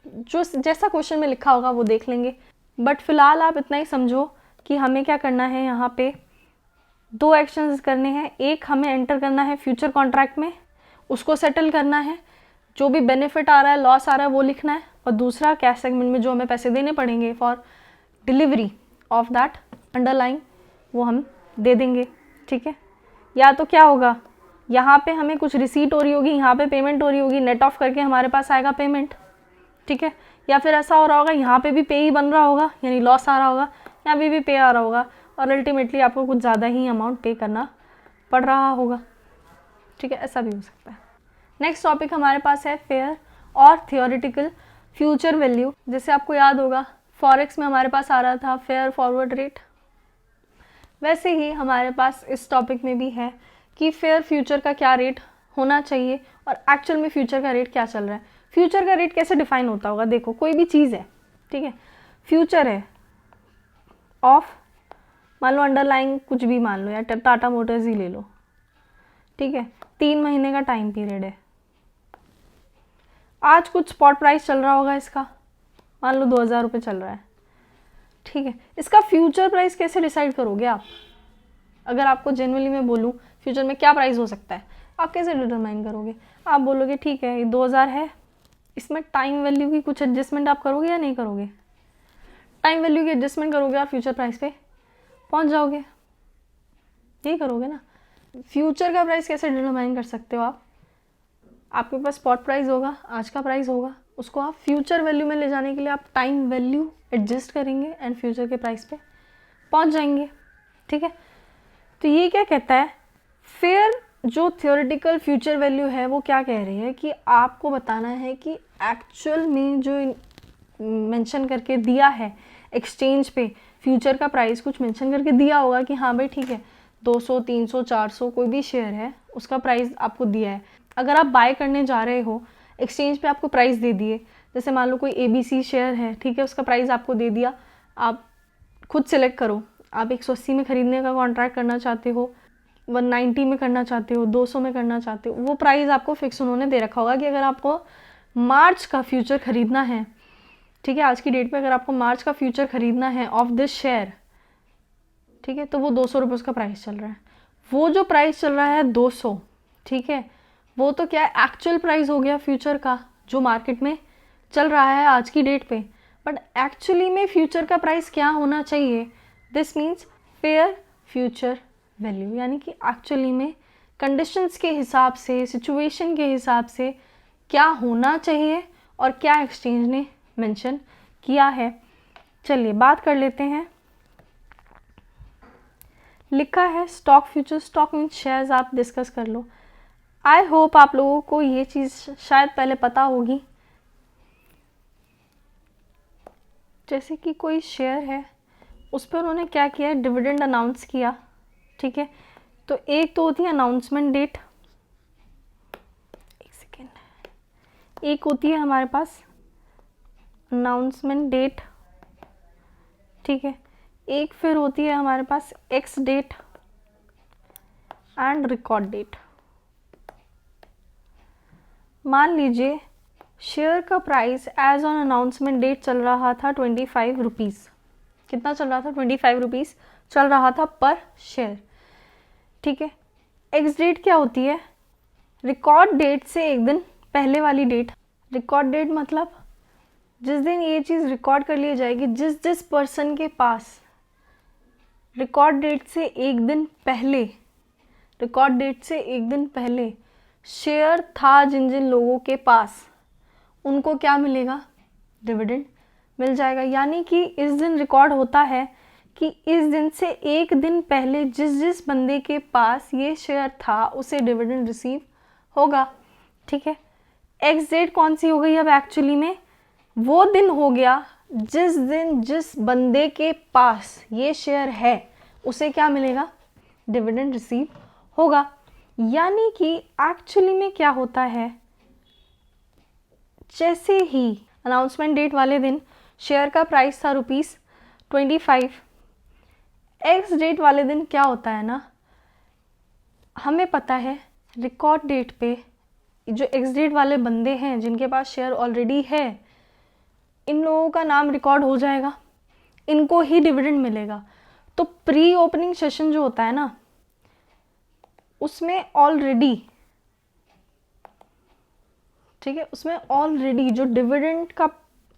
जो जैसा क्वेश्चन में लिखा होगा वो देख लेंगे, बट फिलहाल आप इतना ही समझो कि हमें क्या करना है। यहाँ पे 2 एक्शंस करने हैं। एक, हमें एंटर करना है फ्यूचर कॉन्ट्रैक्ट में, उसको सेटल करना है, जो भी बेनिफिट आ रहा है, लॉस आ रहा है वो लिखना है। और दूसरा, कैश सेगमेंट में जो हमें पैसे देने पड़ेंगे for delivery of that underline वो हम दे देंगे, ठीक है। या तो क्या होगा, यहाँ पे हमें कुछ रिसीट हो रही होगी, यहाँ पे पेमेंट हो रही होगी, नेट ऑफ करके हमारे पास आएगा पेमेंट, ठीक है। या फिर ऐसा हो रहा होगा यहाँ पे भी पे ही बन रहा होगा, यानी लॉस आ रहा होगा, यहाँ पे भी पे आ रहा होगा, और अल्टीमेटली आपको कुछ ज़्यादा ही अमाउंट पे करना पड़ रहा होगा, ठीक है। ऐसा भी हो सकता है। नेक्स्ट टॉपिक हमारे पास है फेयर और थियोरेटिकल फ्यूचर वैल्यू। जैसे आपको याद होगा फॉरेक्स में हमारे पास आ रहा था फेयर फॉरवर्ड रेट, वैसे ही हमारे पास इस टॉपिक में भी है कि फेयर फ्यूचर का क्या रेट होना चाहिए और एक्चुअल में फ्यूचर का रेट क्या चल रहा है। फ्यूचर का रेट कैसे डिफाइन होता होगा, देखो कोई भी चीज़ है, ठीक है, फ्यूचर है ऑफ, मान लो अंडरलाइंग कुछ भी मान लो, या टाटा मोटर्स ही ले लो, ठीक है, 3 महीने का टाइम पीरियड है। आज कुछ स्पॉट प्राइस चल रहा होगा इसका, मान लो 2000 रुपये चल रहा है, ठीक है। इसका फ्यूचर प्राइस कैसे डिसाइड करोगे आप? अगर आपको जेन्युइनली मैं बोलूँ फ्यूचर में क्या प्राइस हो सकता है, आप कैसे डिटरमाइन करोगे? आप बोलोगे ठीक है ये 2000 है, इसमें टाइम वैल्यू की कुछ एडजस्टमेंट आप करोगे या नहीं करोगे? टाइम वैल्यू की एडजस्टमेंट करोगे और फ्यूचर प्राइस पे पहुंच जाओगे, यही करोगे ना। फ्यूचर का प्राइस कैसे डिटरमाइन कर सकते हो आप? आपके पास स्पॉट प्राइस होगा, आज का प्राइस होगा, उसको आप फ्यूचर वैल्यू में ले जाने के लिए आप टाइम वैल्यू एडजस्ट करेंगे एंड फ्यूचर के प्राइस पे पहुंच जाएंगे, ठीक है। तो ये क्या कहता है, फिर जो थियोरेटिकल फ्यूचर वैल्यू है वो क्या कह रही है कि आपको बताना है कि एक्चुअल में जो मेंशन करके दिया है एक्सचेंज पे फ्यूचर का प्राइस कुछ मेंशन करके दिया होगा कि हाँ भाई ठीक है 200 300 400 कोई भी शेयर है उसका प्राइस आपको दिया है। अगर आप बाय करने जा रहे हो एक्सचेंज पे आपको प्राइस दे दिए, जैसे मान लो कोई ABC शेयर है, ठीक है, उसका प्राइस आपको दे दिया, आप खुद सेलेक्ट करो, आप 180 में ख़रीदने का कॉन्ट्रैक्ट करना चाहते हो, 190 में करना चाहते हो, 200 में करना चाहते हो, वो प्राइस आपको फिक्स उन्होंने दे रखा होगा कि अगर आपको मार्च का फ्यूचर ख़रीदना है, ठीक है, आज की डेट पे अगर आपको मार्च का फ्यूचर ख़रीदना है ऑफ दिस शेयर, ठीक है, तो वो 200 रुपये उसका प्राइस चल रहा है। वो जो प्राइस चल रहा है 200, ठीक है, वो तो क्या है एक्चुअल प्राइस हो गया फ्यूचर का जो मार्केट में चल रहा है आज की डेट पे। बट एक्चुअली में फ्यूचर का प्राइस क्या होना चाहिए, this means fair future value, यानी कि एक्चुअली में कंडीशंस के हिसाब से, सिचुएशन के हिसाब से क्या होना चाहिए और क्या एक्सचेंज ने मेंशन किया है। चलिए बात कर लेते हैं। लिखा है stock future, stock means shares, आप डिस्कस कर लो। आई होप आप लोगों को ये चीज़ शायद पहले पता होगी। जैसे कि कोई शेयर है उस पर उन्होंने क्या किया, डिविडेंड अनाउंस किया, ठीक है। तो एक तो होती है अनाउंसमेंट डेट, एक सेकेंड, एक होती है हमारे पास अनाउंसमेंट डेट, ठीक है, एक फिर होती है हमारे पास ex date and record date. मान लीजिए शेयर का price as on announcement date चल रहा था 25 रुपीज़। कितना चल रहा था? 25 रुपीज़ चल रहा था पर शेयर, ठीक है। एक्स डेट क्या होती है? रिकॉर्ड डेट से एक दिन पहले वाली डेट। रिकॉर्ड डेट मतलब जिस दिन ये चीज़ रिकॉर्ड कर ली जाएगी, जिस पर्सन के पास रिकॉर्ड डेट से एक दिन पहले, रिकॉर्ड डेट से एक दिन पहले शेयर था, जिन जिन लोगों के पास, उनको क्या मिलेगा? डिविडेंड मिल जाएगा। यानी कि इस दिन रिकॉर्ड होता है कि इस दिन से एक दिन पहले जिस बंदे के पास ये शेयर था उसे डिविडेंड रिसीव होगा, ठीक है। एक्स डेट कौन सी हो गई अब? एक्चुअली में वो दिन हो गया जिस दिन जिस बंदे के पास ये शेयर है उसे क्या मिलेगा? डिविडेंड रिसीव होगा। यानी कि एक्चुअली में क्या होता है, जैसे ही अनाउंसमेंट डेट वाले दिन शेयर का प्राइस था ₹25, एक्स डेट वाले दिन क्या होता है ना, हमें पता है रिकॉर्ड डेट पे जो एक्स डेट वाले बंदे हैं जिनके पास शेयर ऑलरेडी है, इन लोगों का नाम रिकॉर्ड हो जाएगा, इनको ही डिविडेंड मिलेगा। तो प्री ओपनिंग सेशन जो होता है ना उसमें ऑलरेडी, ठीक है, उसमें ऑलरेडी जो डिविडेंड का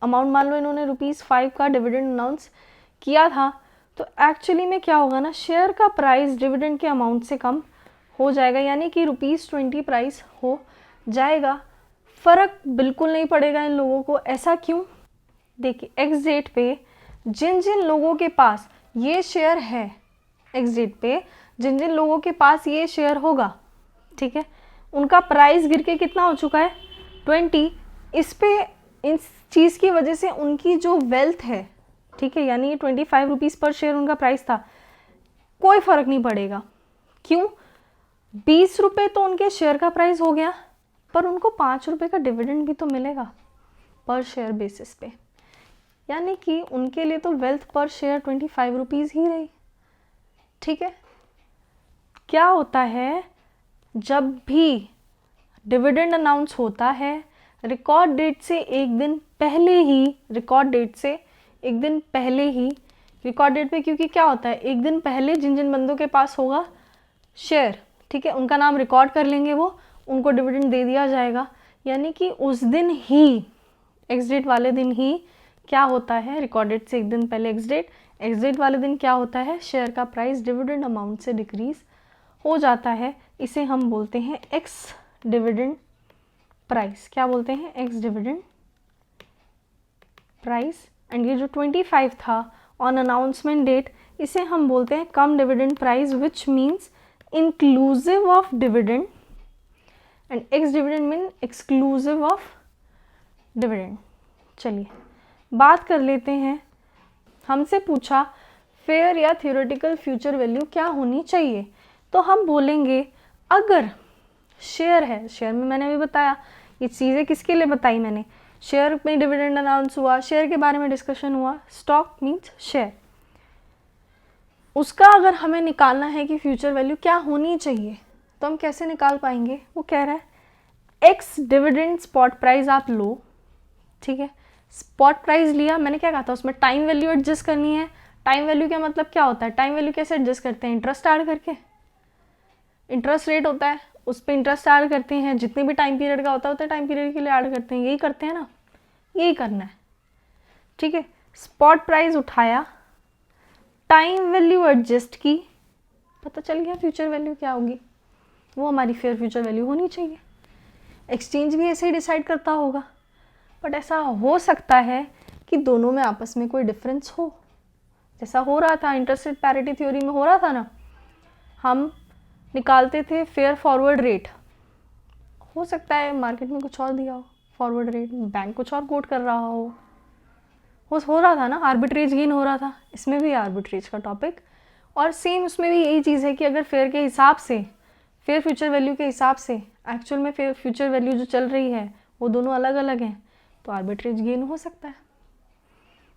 अमाउंट, मान लो इन्होंने ₹5 का डिविडेंड अनाउंस किया था, तो एक्चुअली में क्या होगा ना, शेयर का प्राइस डिविडेंड के अमाउंट से कम हो जाएगा, यानी कि ₹20 प्राइस हो जाएगा। फ़र्क बिल्कुल नहीं पड़ेगा इन लोगों को। ऐसा क्यों? देखिए एक्स डेट पे जिन जिन लोगों के पास ये शेयर है, एक्स डेट पे जिन जिन लोगों के पास ये शेयर होगा, ठीक है, उनका प्राइस गिर के कितना हो चुका है? 20। इस पे इस चीज़ की वजह से उनकी जो वेल्थ है, ठीक है, यानी 25 रुपीज़ पर शेयर उनका प्राइस था, कोई फ़र्क नहीं पड़ेगा। क्यों? 20 रुपये तो उनके शेयर का प्राइस हो गया, पर उनको 5 रुपये का डिविडेंड भी तो मिलेगा पर शेयर बेसिस पे, यानी कि उनके लिए तो वेल्थ पर शेयर 25 रुपीज़ ही रही, ठीक है। क्या होता है, जब भी डिविडेंड अनाउंस होता है, रिकॉर्ड डेट से एक दिन पहले ही, रिकॉर्ड डेट से एक दिन पहले ही, रिकॉर्ड डेट पे क्योंकि क्या होता है, एक दिन पहले जिन जिन बंदों के पास होगा शेयर, ठीक है, उनका नाम रिकॉर्ड कर लेंगे, वो उनको डिविडेंड दे दिया जाएगा। यानी कि उस दिन ही, एक्स डेट वाले दिन ही क्या होता है, रिकॉर्ड डेट से एक दिन पहले एक्स डेट वाले दिन क्या होता है, शेयर का प्राइस डिविडेंड अमाउंट से डिक्रीज हो जाता है। इसे हम बोलते हैं एक्स डिविडेंड प्राइस। क्या बोलते हैं, एक्स डिविडेंड प्राइस। एंड ये जो 25 था ऑन अनाउंसमेंट डेट, इसे हम बोलते हैं cum dividend price, which means inclusive of dividend, and ex dividend mean exclusive of dividend. चलिए बात कर लेते हैं, हमसे पूछा फेयर या थियोरेटिकल फ्यूचर वैल्यू क्या होनी चाहिए, तो हम बोलेंगे अगर शेयर है, शेयर में मैंने अभी बताया ये चीज़ें किसके लिए बताई मैंने, शेयर में डिविडेंड अनाउंस हुआ, शेयर के बारे में डिस्कशन हुआ, स्टॉक मीन्स शेयर, उसका अगर हमें निकालना है कि फ्यूचर वैल्यू क्या होनी चाहिए तो हम कैसे निकाल पाएंगे। वो कह रहा है एक्स डिविडेंड स्पॉट प्राइस आप लो, ठीक है, स्पॉट प्राइस लिया, मैंने क्या कहा था उसमें टाइम वैल्यू एडजस्ट करनी है। टाइम वैल्यू का मतलब क्या होता है, टाइम वैल्यू कैसे एडजस्ट करते हैं, इंटरेस्ट ऐड करके, इंटरेस्ट रेट होता है उस पर इंटरेस्ट ऐड करते हैं, जितने भी टाइम पीरियड का होता है टाइम पीरियड के लिए ऐड करते हैं, यही करते हैं ना, यही करना है, ठीक है। स्पॉट प्राइस उठाया, टाइम वैल्यू एडजस्ट की, पता चल गया फ्यूचर वैल्यू क्या होगी, वो हमारी फेयर फ्यूचर वैल्यू होनी चाहिए। एक्सचेंज भी ऐसे ही डिसाइड करता होगा, बट ऐसा हो सकता है कि दोनों में आपस में कोई डिफरेंस हो, जैसा हो रहा था इंटरेस्ट रेट पैरिटी थ्योरी में हो रहा था ना, हम निकालते थे फेयर फॉरवर्ड रेट, हो सकता है मार्केट में कुछ और दिया हो फॉरवर्ड रेट, बैंक कुछ और कोट कर रहा हो रहा था ना, आर्बिट्रेज गेन हो रहा था, इसमें भी आर्बिट्रेज का टॉपिक, और सेम उसमें भी यही चीज़ है कि अगर फेयर के हिसाब से, फेयर फ्यूचर वैल्यू के हिसाब से एक्चुअल में फेयर फ्यूचर वैल्यू जो चल रही है वो दोनों अलग अलग हैं, तो आर्बिट्रेज गेन हो सकता है,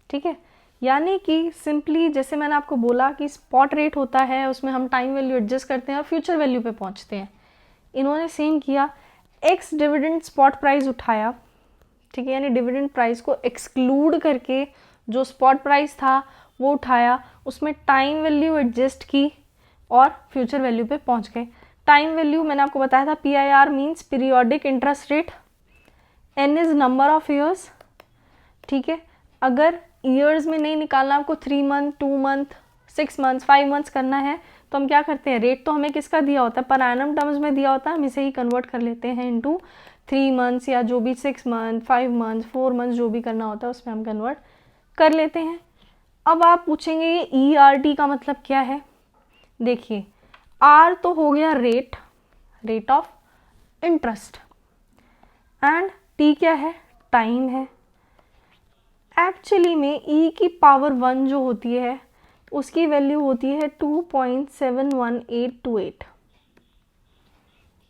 ठीक है। यानी कि सिंपली जैसे मैंने आपको बोला कि स्पॉट रेट होता है, उसमें हम टाइम वैल्यू एडजस्ट करते हैं और फ्यूचर वैल्यू पे पहुंचते हैं, इन्होंने सेम किया, एक्स डिविडेंड स्पॉट प्राइस उठाया, ठीक है, यानी डिविडेंड प्राइस को एक्सक्लूड करके जो स्पॉट प्राइस था वो उठाया, उसमें टाइम वैल्यू एडजस्ट की और फ्यूचर वैल्यू पे पहुंच गए। टाइम वैल्यू मैंने आपको बताया था, PIR means periodic interest rate, N is number of years, ठीक है। अगर ईयर्स में नहीं निकालना, आपको 3 मंथ, 2 मंथ, 6 मंथ्स, 5 मंथ्स करना है, तो हम क्या करते हैं, रेट तो हमें किसका दिया होता है, पर एनम टर्म्स में दिया होता है, हम इसे ही कन्वर्ट कर लेते हैं इनटू 3 मंथ्स या जो भी 6 मंथ, 5 मंथ, 4 मंथ जो भी करना होता है उसमें हम कन्वर्ट कर लेते हैं। अब आप पूछेंगे ये ERT का मतलब क्या है, देखिए R तो हो गया rate, rate of interest, and T क्या है, टाइम है। एक्चुअली में E की पावर 1 जो होती है उसकी वैल्यू होती है 2.71828,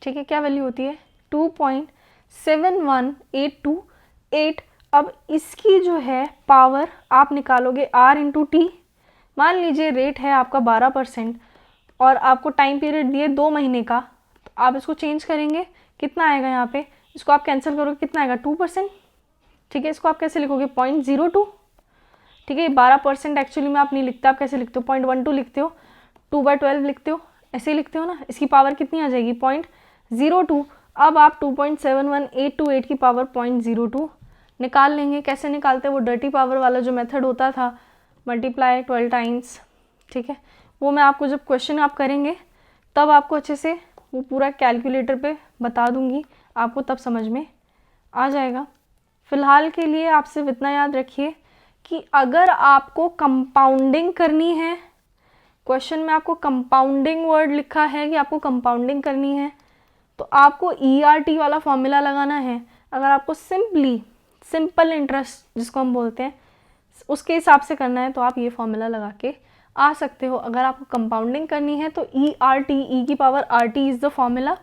ठीक है, क्या वैल्यू होती है 2.71828। अब इसकी जो है पावर आप निकालोगे R इंटू टी, मान लीजिए रेट है आपका 12% और आपको टाइम पीरियड दिए 2 महीने का, तो आप इसको चेंज करेंगे, कितना आएगा यहाँ पे, इसको आप कैंसिल करोगे कितना आएगा 2%, ठीक है। इसको आप कैसे लिखोगे 0.02, ठीक है, 12% एक्चुअली में आप नहीं लिखते, आप कैसे लिखते हो 0.12 लिखते हो, 2/12 लिखते हो, ऐसे ही लिखते हो ना, इसकी पावर कितनी आ जाएगी 0.02। अब आप 2.71828 की पावर 0.02 निकाल लेंगे, कैसे निकालते हैं, वो डर्टी पावर वाला जो मेथड होता था, मल्टीप्लाई 12 टाइम्स, ठीक है, वो मैं आपको जब क्वेश्चन आप करेंगे तब आपको अच्छे से वो पूरा कैलकुलेटर पे बता दूंगी, आपको तब समझ में आ जाएगा। फ़िलहाल के लिए आप सिर्फ इतना याद रखिए कि अगर आपको कंपाउंडिंग करनी है, क्वेश्चन में आपको कंपाउंडिंग वर्ड लिखा है कि आपको कंपाउंडिंग करनी है, तो आपको ERT वाला फॉर्मूला लगाना है। अगर आपको सिंपल इंटरेस्ट जिसको हम बोलते हैं उसके हिसाब से करना है तो आप ये फॉर्मूला लगा के आ सकते हो। अगर आपको कंपाउंडिंग करनी है तो ERT, E की power RT is the formula,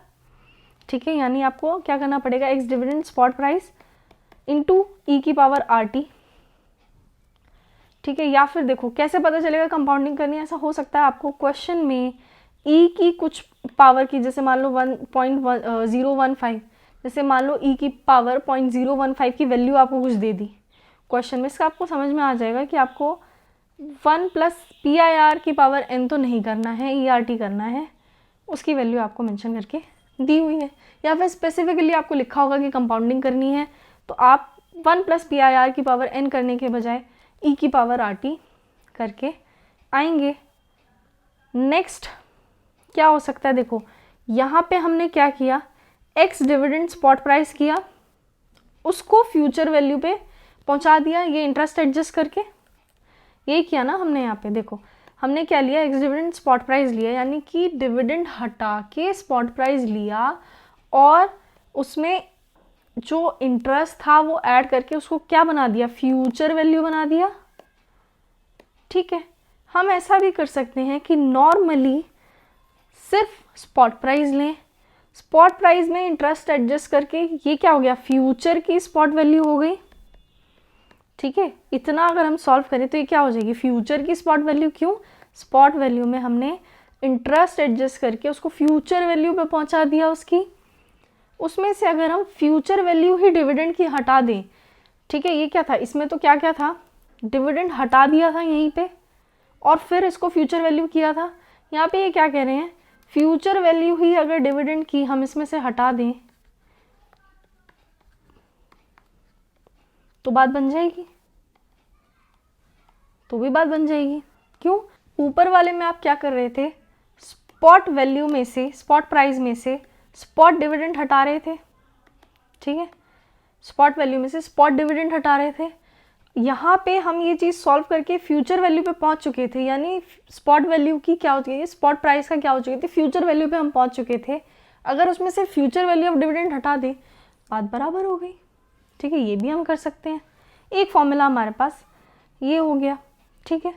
ठीक है, यानी आपको क्या करना पड़ेगा, x dividend spot price into E की पावर RT, ठीक है। या फिर देखो कैसे पता चलेगा कंपाउंडिंग करनी है, ऐसा हो सकता है आपको क्वेश्चन में E की कुछ पावर की, जैसे मान लो 1.015, जैसे मान लो e की पावर 0.015 की वैल्यू आपको कुछ दे दी क्वेश्चन में, इसका आपको समझ में आ जाएगा कि आपको 1 प्लस PIR की पावर n तो नहीं करना है, ERT करना है, उसकी वैल्यू आपको मेंशन करके दी हुई है। या फिर स्पेसिफिकली आपको लिखा होगा कि कंपाउंडिंग करनी है, तो आप 1 प्लस PIR की पावर n करने के बजाय e की पावर RT करके आएंगे। नेक्स्ट क्या हो सकता है, देखो यहाँ पे हमने क्या किया, एक्स डिविडेंड स्पॉट प्राइस किया, उसको फ्यूचर वैल्यू पे पहुँचा दिया, ये इंटरेस्ट एडजस्ट करके, यही किया ना हमने। यहाँ पे देखो हमने क्या लिया, एक्स डिविडेंड स्पॉट प्राइस लिया, यानी कि डिविडेंड हटा के स्पॉट प्राइस लिया और उसमें जो इंटरेस्ट था वो ऐड करके उसको क्या बना दिया, फ्यूचर वैल्यू बना दिया। ठीक है, हम ऐसा भी कर सकते हैं कि नॉर्मली सिर्फ स्पॉट प्राइस लें, स्पॉट प्राइस में इंटरेस्ट एडजस्ट करके ये क्या हो गया, फ्यूचर की स्पॉट वैल्यू हो गई। ठीक है, इतना अगर हम सॉल्व करें तो ये क्या हो जाएगी, फ्यूचर की स्पॉट वैल्यू। क्यों, स्पॉट वैल्यू में हमने इंटरेस्ट एडजस्ट करके उसको फ्यूचर वैल्यू पे पहुंचा दिया उसकी। उसमें से अगर हम फ्यूचर वैल्यू ही डिविडेंड की हटा दें, ठीक है, ये क्या था, इसमें तो क्या क्या था, डिविडेंड हटा दिया था यहीं पे और फिर इसको फ्यूचर वैल्यू किया था। यहाँ पे ये क्या कह रहे हैं, फ्यूचर वैल्यू ही अगर डिविडेंड की हम इसमें से हटा दें तो बात बन जाएगी, तो भी बात बन जाएगी। क्यों, ऊपर वाले में आप क्या कर रहे थे, स्पॉट वैल्यू में से, स्पॉट प्राइस में से स्पॉट डिविडेंड हटा रहे थे। ठीक है, स्पॉट वैल्यू में से स्पॉट डिविडेंड हटा रहे थे। यहाँ पे हम ये चीज़ सॉल्व करके फ्यूचर वैल्यू पे पहुँच चुके थे, यानी स्पॉट वैल्यू की क्या हो चुकी है, स्पॉट प्राइस का क्या हो चुकी थी, फ्यूचर वैल्यू पे हम पहुँच चुके थे। अगर उसमें से फ्यूचर वैल्यू ऑफ डिविडेंड हटा दें, बात बराबर हो गई। ठीक है, ये भी हम कर सकते हैं। एक फॉर्मूला हमारे पास ये हो गया। ठीक है,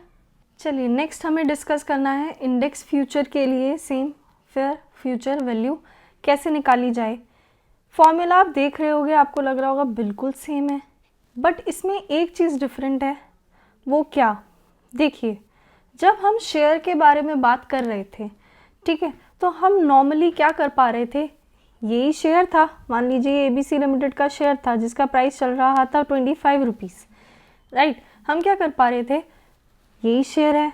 चलिए नेक्स्ट हमें डिस्कस करना है इंडेक्स फ्यूचर के लिए सेम फिर फ्यूचर वैल्यू कैसे निकाली जाए। फॉर्मूला आप देख रहे होगे, आपको लग रहा होगा बिल्कुल सेम है, बट इसमें एक चीज़ डिफरेंट है। वो क्या, देखिए जब हम शेयर के बारे में बात कर रहे थे, ठीक है, तो हम नॉर्मली क्या कर पा रहे थे, यही शेयर था, मान लीजिए ABC लिमिटेड का शेयर था जिसका प्राइस चल रहा था 25 रुपीज़, राइट। हम क्या कर पा रहे थे, यही शेयर है,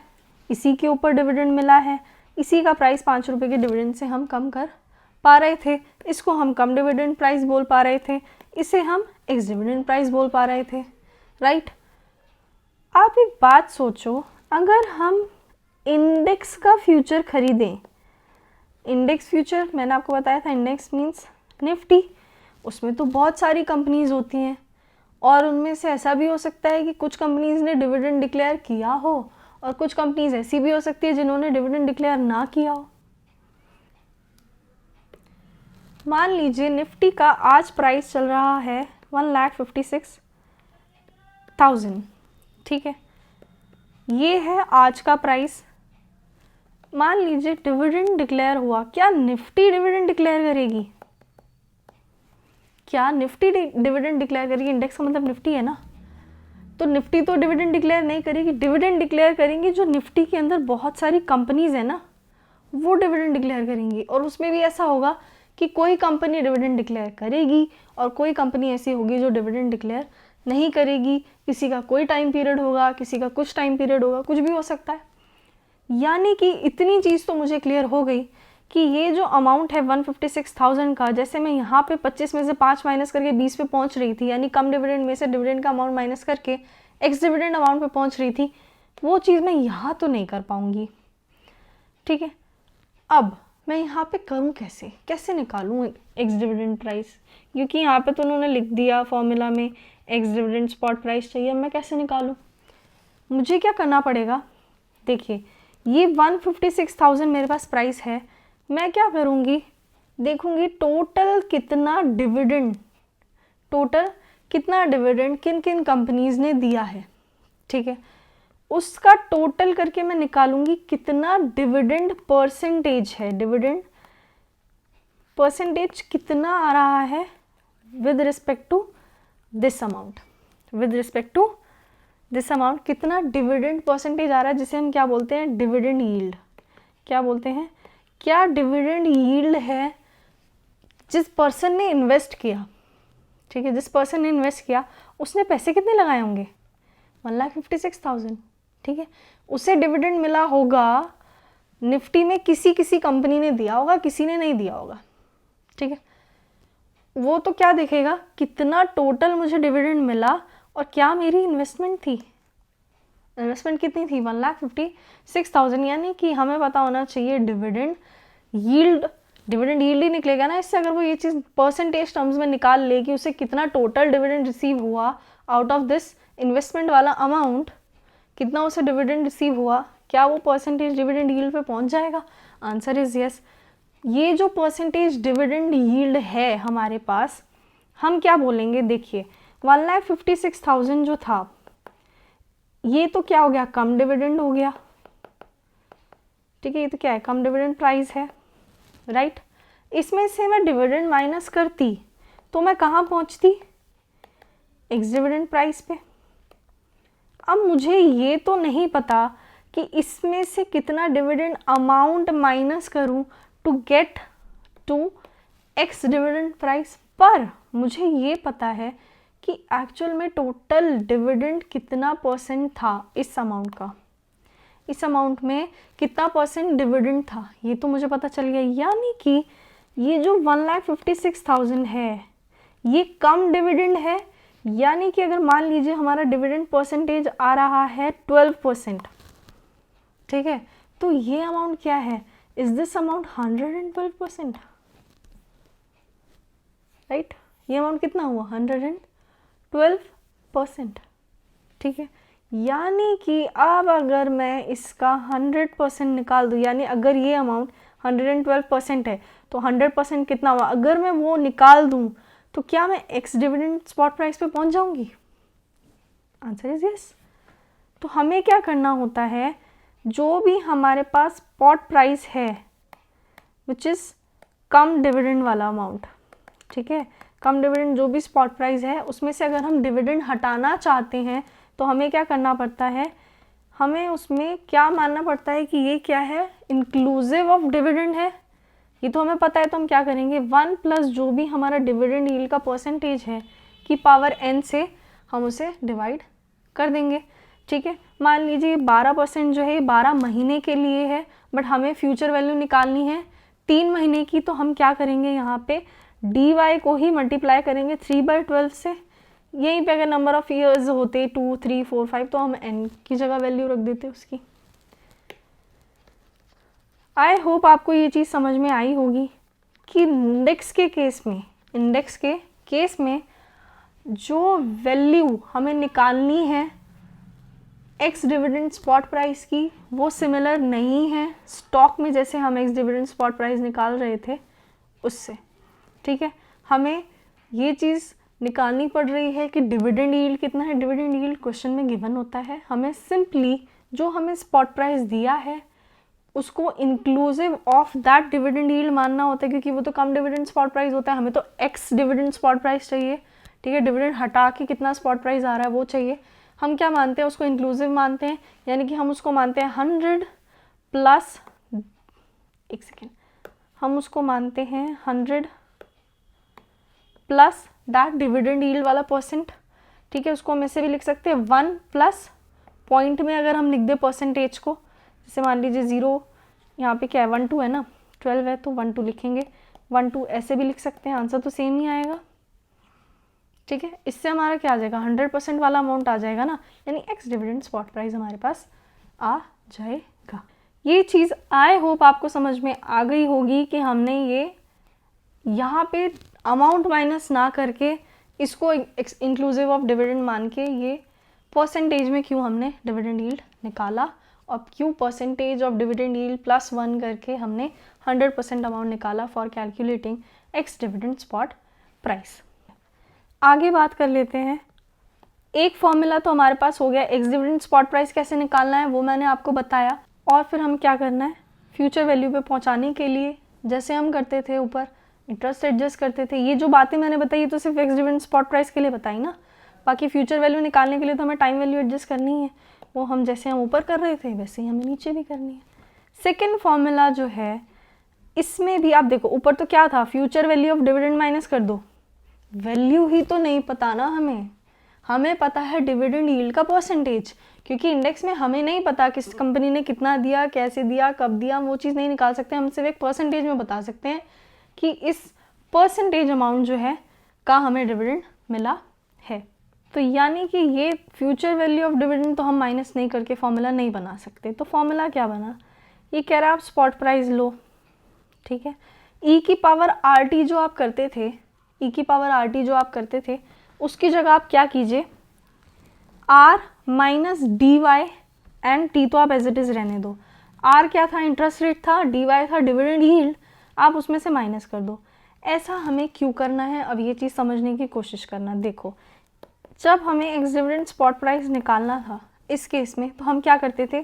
इसी के ऊपर डिविडेंड मिला है, इसी का प्राइस 5 रुपये के डिविडेंड से हम कम कर पा रहे थे, इसको हम कम डिविडेंड प्राइस बोल पा रहे थे, इसे हम एक्स डिविडेंड प्राइस बोल पा रहे थे, राइट। आप एक बात सोचो, अगर हम इंडेक्स का फ्यूचर खरीदें, इंडेक्स फ्यूचर मैंने आपको बताया था, इंडेक्स मीन्स निफ्टी, उसमें तो बहुत सारी कंपनीज होती हैं और उनमें से ऐसा भी हो सकता है कि कुछ कंपनीज ने डिविडेंड डिक्लेयर किया हो और कुछ कंपनीज ऐसी भी हो सकती है जिन्होंने डिविडेंड डिक्लेयर ना किया हो। मान लीजिए निफ्टी का आज प्राइस चल रहा है 1,56,000, ठीक है, ये है आज का प्राइस। मान लीजिए डिविडेंड डिक्लेयर हुआ, क्या निफ्टी डिविडेंड डिक्लेयर करेगी, क्या निफ्टी डिविडेंड डिक्लेयर करेगी, इंडेक्स का मतलब निफ्टी है ना, तो निफ्टी तो डिविडेंड डिक्लेयर नहीं करेगी, डिविडेंड डिक्लेयर करेंगी जो निफ्टी के अंदर बहुत सारी कंपनीज है ना, वो डिविडेंड डिक्लेयर करेंगी। और उसमें भी ऐसा होगा कि कोई कंपनी डिविडेंड डिक्लेयर करेगी और कोई कंपनी ऐसी होगी जो डिविडेंड डिक्लेयर नहीं करेगी, किसी का कोई टाइम पीरियड होगा, किसी का कुछ टाइम पीरियड होगा, कुछ भी हो सकता है। यानी कि इतनी चीज़ तो मुझे क्लियर हो गई कि ये जो अमाउंट है 156,000 का, जैसे मैं यहाँ पे 25 में से 5 माइनस करके 20 पे पहुँच रही थी, यानी कम डिविडेंड में से डिविडेंड का अमाउंट माइनस करके एक्स डिविडेंड अमाउंट पे पहुँच रही थी, वो चीज़ मैं यहाँ तो नहीं कर पाऊँगी। ठीक है, अब मैं यहाँ पे करूँ कैसे, कैसे निकालूँ एक्स डिविडेंड प्राइस, क्योंकि यहाँ पे तो उन्होंने लिख दिया फॉर्मूला में एक्स डिविडेंड स्पॉट प्राइस चाहिए, मैं कैसे निकालूँ। मुझे क्या करना पड़ेगा, देखिए ये 156,000 मेरे पास प्राइस है, मैं क्या करूँगी, देखूँगी टोटल कितना डिविडेंड, टोटल कितना डिविडेंड किन किन कंपनीज ने दिया है, ठीक है, उसका टोटल करके मैं निकालूंगी कितना डिविडेंड परसेंटेज है, डिविडेंड परसेंटेज कितना आ रहा है with respect to this amount, with respect to this amount कितना डिविडेंड परसेंटेज आ रहा है, जिसे हम क्या बोलते हैं, डिविडेंड यील्ड। क्या बोलते हैं, क्या डिविडेंड यील्ड है जिस पर्सन ने इन्वेस्ट किया, ठीक है, जिस पर्सन ने इन्वेस्ट किया उसने पैसे कितने लगाए होंगे, 1,56,000, ठीक है। उसे डिविडेंड मिला होगा निफ्टी में, किसी कंपनी ने दिया होगा, किसी ने नहीं दिया होगा, ठीक है। वो तो क्या देखेगा, कितना टोटल मुझे डिविडेंड मिला और क्या मेरी इन्वेस्टमेंट थी। इन्वेस्टमेंट कितनी थी, 1,56,000, यानी कि हमें पता होना चाहिए डिविडेंड यील्ड ही निकलेगा ना इससे। अगर वो ये चीज़ परसेंटेज टर्म्स में निकाल ले कि उसे कितना टोटल डिविडेंड रिसीव हुआ आउट ऑफ दिस इन्वेस्टमेंट वाला अमाउंट, कितना उसे डिविडेंड रिसीव हुआ, क्या वो परसेंटेज डिविडेंड यील्ड पे पहुंच जाएगा? Answer is yes. ये जो परसेंटेज डिविडेंड यील्ड है हमारे पास, हम क्या बोलेंगे, देखिए 1,56,000 जो था, ये तो क्या हो गया, कम डिविडेंड हो गया, ठीक है। ये तो क्या है, कम डिविडेंड प्राइस है, राइट। इसमें से मैं डिविडेंड माइनस करती तो मैं कहाँ पहुँचती, एक्स डिविडेंड प्राइस पे। अब मुझे ये तो नहीं पता कि इसमें से कितना डिविडेंड अमाउंट माइनस करूं to get to ex dividend price, पर मुझे ये पता है कि एक्चुअल में टोटल डिविडेंड कितना परसेंट था इस अमाउंट का, इस अमाउंट में कितना परसेंट डिविडेंड था, ये तो मुझे पता चल गया। यानी कि ये जो 1,56,000 है ये कम डिविडेंड है, यानी कि अगर मान लीजिए हमारा डिविडेंड परसेंटेज आ रहा है 12%, ठीक है, तो ये अमाउंट क्या है, इज दिस अमाउंट 112%, राइट। ये अमाउंट कितना हुआ, 112%, ठीक है। यानी कि अब अगर मैं इसका 100% निकाल दूँ, यानी अगर ये अमाउंट 112% है तो 100% कितना हुआ, अगर मैं वो निकाल दूँ तो क्या मैं एक्स डिविडेंड स्पॉट प्राइस पे पहुंच जाऊंगी? Answer is yes. तो हमें क्या करना होता है, जो भी हमारे पास स्पॉट प्राइस है विच इज़ कम डिविडेंड वाला अमाउंट, ठीक है, कम डिविडेंड जो भी स्पॉट प्राइस है उसमें से अगर हम डिविडेंड हटाना चाहते हैं तो हमें क्या करना पड़ता है, हमें उसमें क्या मानना पड़ता है कि ये क्या है, इंक्लूसिव ऑफ डिविडेंड है। ये तो हमें पता है, तो हम क्या करेंगे, 1 प्लस जो भी हमारा डिविडेंड यील्ड का परसेंटेज है की पावर n से हम उसे डिवाइड कर देंगे, ठीक है। मान लीजिए 12% जो है 12 महीने के लिए है, बट हमें फ्यूचर वैल्यू निकालनी है 3 महीने की, तो हम क्या करेंगे, यहाँ पे dy को ही मल्टीप्लाई करेंगे 3/12 से। यहीं पे अगर नंबर ऑफ ईयर्स होते 2, 3, 4, 5 तो हम n की जगह वैल्यू रख देते उसकी। आई होप आपको ये चीज़ समझ में आई होगी कि इंडेक्स के केस में जो वैल्यू हमें निकालनी है एक्स डिविडेंड स्पॉट प्राइस की वो सिमिलर नहीं है स्टॉक में जैसे हम एक्स डिविडेंड स्पॉट प्राइस निकाल रहे थे उससे, ठीक है। हमें ये चीज़ निकालनी पड़ रही है कि डिविडेंड यील्ड कितना है। डिविडेंड यील्ड क्वेश्चन में गिवन होता है, हमें सिंपली जो हमें स्पॉट प्राइस दिया है उसको inclusive of that dividend yield मानना होता है, क्योंकि वो तो कम डिविडेंड स्पॉट प्राइस होता है, हमें तो एक्स डिविडेंड स्पॉट प्राइस चाहिए, ठीक है। डिविडेंड हटा के कितना स्पॉट प्राइस आ रहा है वो चाहिए। हम क्या मानते हैं, उसको इंक्लूसिव मानते हैं, यानी कि हम उसको मानते हैं 100 प्लस, एक सेकेंड, हम उसको मानते हैं 100 प्लस दैट डिविडेंड यील्ड वाला परसेंट, ठीक है। उसको हम ऐसे भी लिख सकते हैं 1 प्लस पॉइंट में अगर हम लिख दे परसेंटेज को, जैसे मान लीजिए 0 यहाँ पे क्या है 1 2 है ना, 12 है तो 1 2 लिखेंगे, 1 2 ऐसे भी लिख सकते हैं, आंसर तो सेम ही आएगा, ठीक है। इससे हमारा क्या आ जाएगा, 100% वाला अमाउंट आ जाएगा ना, यानी एक्स डिविडेंड स्पॉट प्राइस हमारे पास आ जाएगा। ये चीज़ आई होप आपको समझ में आ गई होगी कि हमने ये यहाँ पे अमाउंट माइनस ना करके इसको इंक्लूसिव ऑफ डिविडेंड मान के ये परसेंटेज में क्यों हमने डिविडेंड यील्ड निकाला, और क्यों परसेंटेज ऑफ डिविडेंड यील्ड +1 करके हमने 100% अमाउंट निकाला for calculating x dividend spot price. आगे बात कर लेते हैं। एक फॉर्मूला तो हमारे पास हो गया, एक्स डिविडेंड स्पॉट प्राइस कैसे निकालना है वो मैंने आपको बताया, और फिर हम क्या करना है, फ्यूचर वैल्यू पे पहुंचाने के लिए जैसे हम करते थे ऊपर इंटरेस्ट एडजस्ट करते थे, ये जो बातें मैंने बताई ये तो सिर्फ एक्स डिविडेंड स्पॉट प्राइस के लिए बताई ना, बाकी फ्यूचर वैल्यू निकालने के लिए तो हमें टाइम वैल्यू एडजस्ट करनी है, वो हम जैसे हम ऊपर कर रहे थे वैसे ही हमें नीचे भी करनी है। सेकेंड फॉर्मूला जो है इसमें भी आप देखो ऊपर तो क्या था, future value of dividend minus कर दो, वैल्यू ही तो नहीं पता ना हमें पता है डिविडेंड यील्ड का परसेंटेज, क्योंकि इंडेक्स में हमें नहीं पता किस कंपनी ने कितना दिया, कैसे दिया, कब दिया, वो चीज़ नहीं निकाल सकते। हम सिर्फ एक परसेंटेज में बता सकते हैं कि इस परसेंटेज अमाउंट जो है का हमें डिविडेंड मिला है। तो यानी कि ये फ्यूचर वैल्यू ऑफ डिविडेंड तो हम माइनस नहीं करके फॉर्मूला नहीं बना सकते। तो फॉर्मूला क्या बना, ये कह रहा है आप स्पॉट प्राइस लो, ठीक है। ई की पावर आर टी जो आप करते थे, ई की पावर आर टी जो आप करते थे, उसकी जगह आप क्या कीजिए, R minus D Y and T तो आप एज इट इज़ रहने दो। आर क्या था, इंटरेस्ट रेट था, डी वाई था डिविडेंड यील्ड, आप उसमें से माइनस कर दो। ऐसा हमें क्यों करना है, अब ये चीज़ समझने की कोशिश करना। देखो जब हमें एक्स डिविडेंड स्पॉट प्राइस निकालना था इस केस में, तो हम क्या करते थे,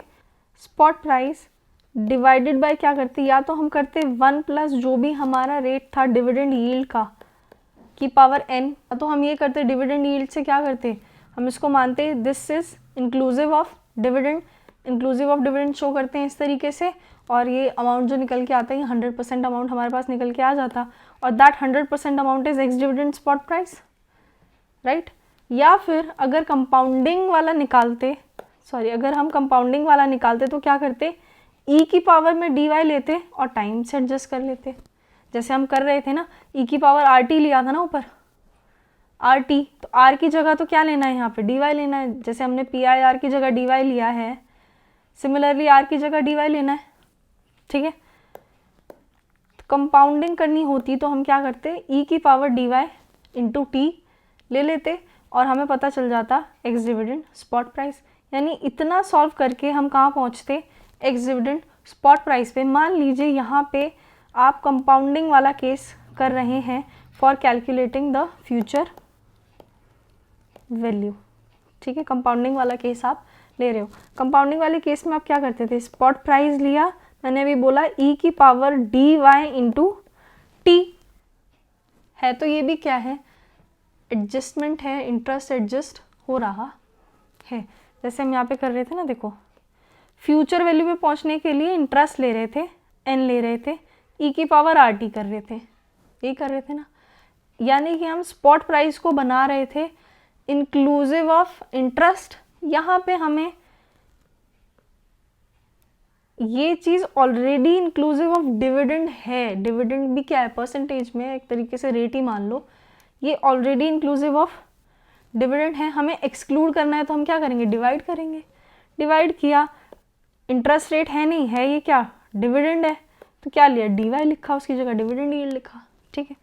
स्पॉट प्राइस डिवाइडेड बाय क्या करते, या तो हम करते 1 प्लस जो भी हमारा रेट था डिविडेंड यील्ड का की पावर n, तो हम ये करते डिविडेंड यील्ड से क्या करते, हम इसको मानते this is inclusive of dividend, inclusive of dividend show करते हैं इस तरीके से, और ये अमाउंट जो निकल के आता है 100% अमाउंट हमारे पास निकल के आ जाता, और that 100% amount is x dividend spot price, right. या फिर अगर कंपाउंडिंग वाला निकालते, अगर हम कंपाउंडिंग वाला निकालते तो क्या करते, ई की पावर में डी वाई लेते और टाइम से एडजस्ट कर लेते, जैसे हम कर रहे थे ना, ई की पावर आर टी लिया था ना ऊपर, आर टी, तो आर की जगह तो क्या लेना है यहाँ पे, डी वाई लेना है। जैसे हमने पी आई आर की जगह डी वाई लिया है, सिमिलरली आर की जगह डी वाई लेना है, ठीक है। तो कंपाउंडिंग करनी होती तो हम क्या करते, ई की power D Y into T ले लेते और हमें पता चल जाता एक्स डिविडेंड स्पॉट प्राइस। यानी इतना सॉल्व करके हम कहाँ पहुँचते, एक्स डिविडेंड स्पॉट प्राइस पे। मान लीजिए यहाँ पे आप कंपाउंडिंग वाला केस कर रहे हैं for calculating the future value, ठीक है। कंपाउंडिंग वाला केस आप ले रहे हो, कंपाउंडिंग वाले केस में आप क्या करते थे, स्पॉट प्राइस लिया, मैंने अभी बोला ई की power D Y into T है, तो ये भी क्या है, एडजस्टमेंट है, इंटरेस्ट एडजस्ट हो रहा है। जैसे हम यहाँ पे कर रहे थे ना, देखो फ्यूचर वैल्यू पे पहुँचने के लिए इंटरेस्ट ले रहे थे, एन ले रहे थे, ई की पावर आर टी कर रहे थे, ये कर रहे थे ना। यानी कि हम स्पॉट प्राइस को बना रहे थे इंक्लूसिव ऑफ इंटरेस्ट। यहाँ पे हमें ये चीज़ ऑलरेडी इंक्लूसिव ऑफ डिविडेंड है, डिविडेंड भी क्या है, परसेंटेज में एक तरीके से रेट ही मान लो, ये ऑलरेडी इंक्लूसिव ऑफ डिविडेंड है। हमें एक्सक्लूड करना है तो हम क्या करेंगे, डिवाइड करेंगे। डिवाइड किया, इंटरेस्ट रेट है नहीं है, ये क्या डिविडेंड है, तो क्या लिया, डी वाई लिखा, उसकी जगह डिविडेंड यील्ड लिखा, ठीक है।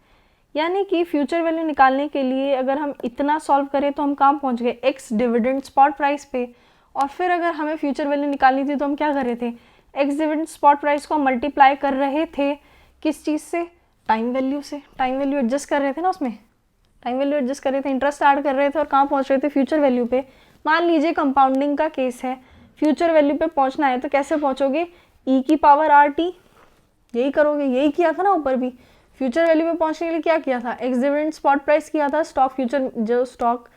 यानी कि फ्यूचर वैल्यू निकालने के लिए अगर हम इतना सॉल्व करें तो हम कहाँ पहुँच गए, एक्स डिविडेंड स्पॉट प्राइस पे। और फिर अगर हमें फ्यूचर वैल्यू निकालनी थी तो हम क्या कर रहे थे, एक्स डिविडेंड स्पॉट प्राइस को मल्टीप्लाई कर रहे थे किस चीज़ से, टाइम वैल्यू से। टाइम वैल्यू एडजस्ट कर रहे थे ना, उसमें टाइम वैल्यू एडजस्ट कर रहे थे, इंटरेस्ट ऐड कर रहे थे और कहाँ पहुँच रहे थे, फ्यूचर वैल्यू पे। मान लीजिए कंपाउंडिंग का केस है, फ्यूचर वैल्यू पे पहुँचना है तो कैसे पहुँचोगे, ई की पावर आर टी, यही करोगे, यही किया था ना ऊपर भी। फ्यूचर वैल्यू पे पहुंचने के लिए क्या किया था, एक्स डिविडेंड स्पॉट प्राइस किया था, स्टॉक फ्यूचर जो स्टॉक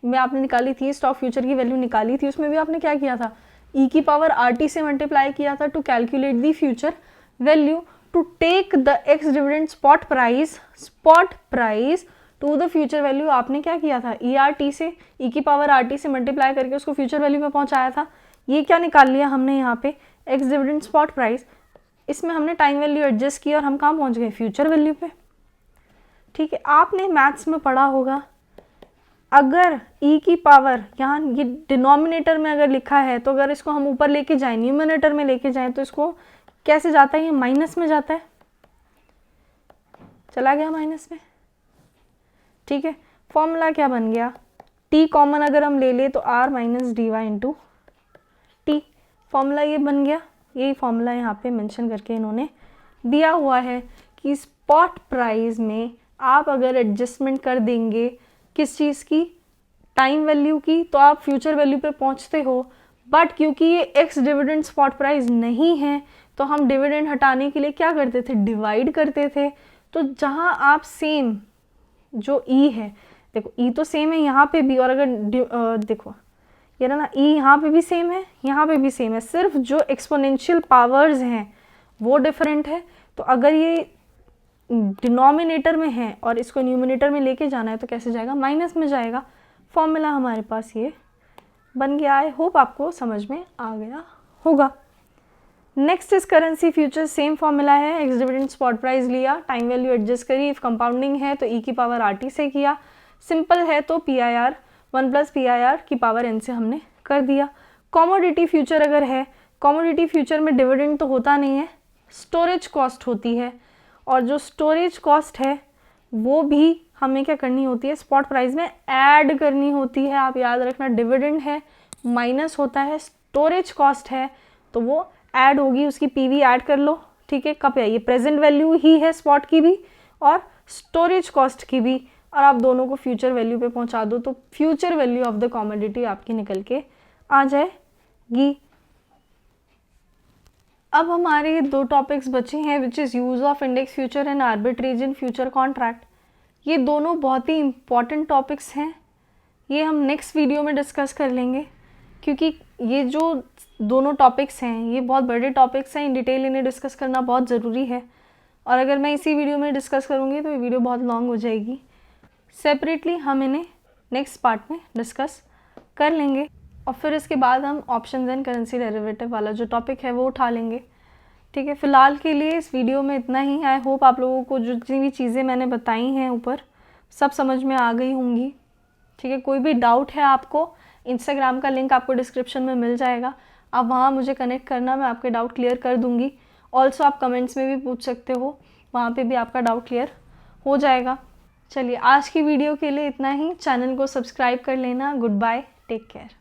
में आपने निकाली थी, स्टॉक फ्यूचर की वैल्यू निकाली थी, उसमें भी आपने क्या किया था, ई की पावर आर टी से मल्टीप्लाई किया था to calculate the future value, to take the ex dividend spot price to the future value. आपने क्या किया था, ई आर टी से, ई की पावर आर टी से मल्टीप्लाई करके उसको फ्यूचर वैल्यू पे पहुंचाया था। ये क्या निकाल लिया हमने यहाँ पे, एक्स डिविडेंड स्पॉट प्राइस, इसमें हमने टाइम वैल्यू एडजस्ट किया और हम कहाँ पहुँच गए, फ्यूचर वैल्यू पे, ठीक है। आपने मैथ्स में पढ़ा होगा, अगर ई की पावर यहाँ ये डिनोमिनेटर में अगर लिखा है तो अगर इसको हम ऊपर लेके जाएं, न्यूमिनेटर में लेके जाएं, तो इसको कैसे जाता है, ये माइनस में जाता है, चला गया माइनस में, ठीक है। फॉर्मूला क्या बन गया, टी कॉमन अगर हम ले ले तो R minus D Y into T, formula ये बन गया। यही फॉर्मूला यहाँ पे मेंशन करके इन्होंने दिया हुआ है कि स्पॉट प्राइस में आप अगर एडजस्टमेंट कर देंगे किस चीज़ की, टाइम वैल्यू की, तो आप फ्यूचर वैल्यू पे पहुँचते हो। बट क्योंकि ये एक्स डिविडेंड स्पॉट प्राइस नहीं है तो हम डिविडेंड हटाने के लिए क्या करते थे, डिवाइड करते थे। तो जहाँ आप सेम जो ई है, देखो ई तो सेम है यहाँ पे भी, और अगर देखो ये ना ई यहाँ पे भी सेम है, यहाँ पे भी सेम है, सिर्फ जो एक्सपोनेंशियल पावर्स हैं वो डिफरेंट है। तो अगर ये डिनोमिनेटर में है और इसको न्यूमिनेटर में लेके जाना है तो कैसे जाएगा, माइनस में जाएगा। फॉर्मूला हमारे पास ये बन गया। आई होप आपको समझ में आ गया होगा। Next is currency future, same formula है। एक्स डिविडेंड स्पॉट प्राइस लिया, टाइम वैल्यू एडजस्ट करी, इफ कंपाउंडिंग है तो e की पावर RT से किया, सिंपल है तो PIR 1 + PIR की पावर n से हमने कर दिया। कॉमोडिटी फ्यूचर अगर है, कॉमोडिटी फ्यूचर में डिविडेंड तो होता नहीं है, स्टोरेज कॉस्ट होती है, और जो स्टोरेज कॉस्ट है वो भी हमें क्या करनी होती है, स्पॉट प्राइस में ऐड करनी होती है। आप याद रखना, डिविडेंड है माइनस होता है, स्टोरेज कॉस्ट है तो वो ऐड होगी, उसकी PV ऐड कर लो, ठीक है। कब है ये, प्रेजेंट वैल्यू ही है स्पॉट की भी और स्टोरेज कॉस्ट की भी, और आप दोनों को फ्यूचर वैल्यू पे पहुंचा दो तो future value of the commodity आपकी निकल के आ जाएगी। अब हमारे 2 टॉपिक्स बचे हैं, which is use of index future and arbitrage in future contract. ये दोनों बहुत ही इंपॉर्टेंट टॉपिक्स हैं, ये हम नेक्स्ट वीडियो में डिस्कस कर लेंगे, क्योंकि ये जो दोनों टॉपिक्स हैं ये बहुत बड़े टॉपिक्स हैं, इन डिटेल इन्हें डिस्कस करना बहुत ज़रूरी है, और अगर मैं इसी वीडियो में डिस्कस करूँगी तो ये वीडियो बहुत लॉन्ग हो जाएगी। सेपरेटली हम इन्हें नेक्स्ट पार्ट में डिस्कस कर लेंगे, और फिर इसके बाद हम ऑप्शंस एंड करेंसी डेरिवेटिव वाला जो टॉपिक है वो उठा लेंगे, ठीक है। फ़िलहाल के लिए इस वीडियो में इतना ही। आई होप आप लोगों को जो जितनी भी चीज़ें मैंने बताई हैं ऊपर सब समझ में आ गई होंगी, ठीक है। कोई भी डाउट है आपको, इंस्टाग्राम का लिंक आपको डिस्क्रिप्शन में मिल जाएगा, आप वहाँ मुझे कनेक्ट करना, मैं आपके डाउट क्लियर कर दूँगी। ऑल्सो आप कमेंट्स में भी पूछ सकते हो, वहाँ पे भी आपका डाउट क्लियर हो जाएगा। चलिए आज की वीडियो के लिए इतना ही। चैनल को सब्सक्राइब कर लेना। Goodbye, take care.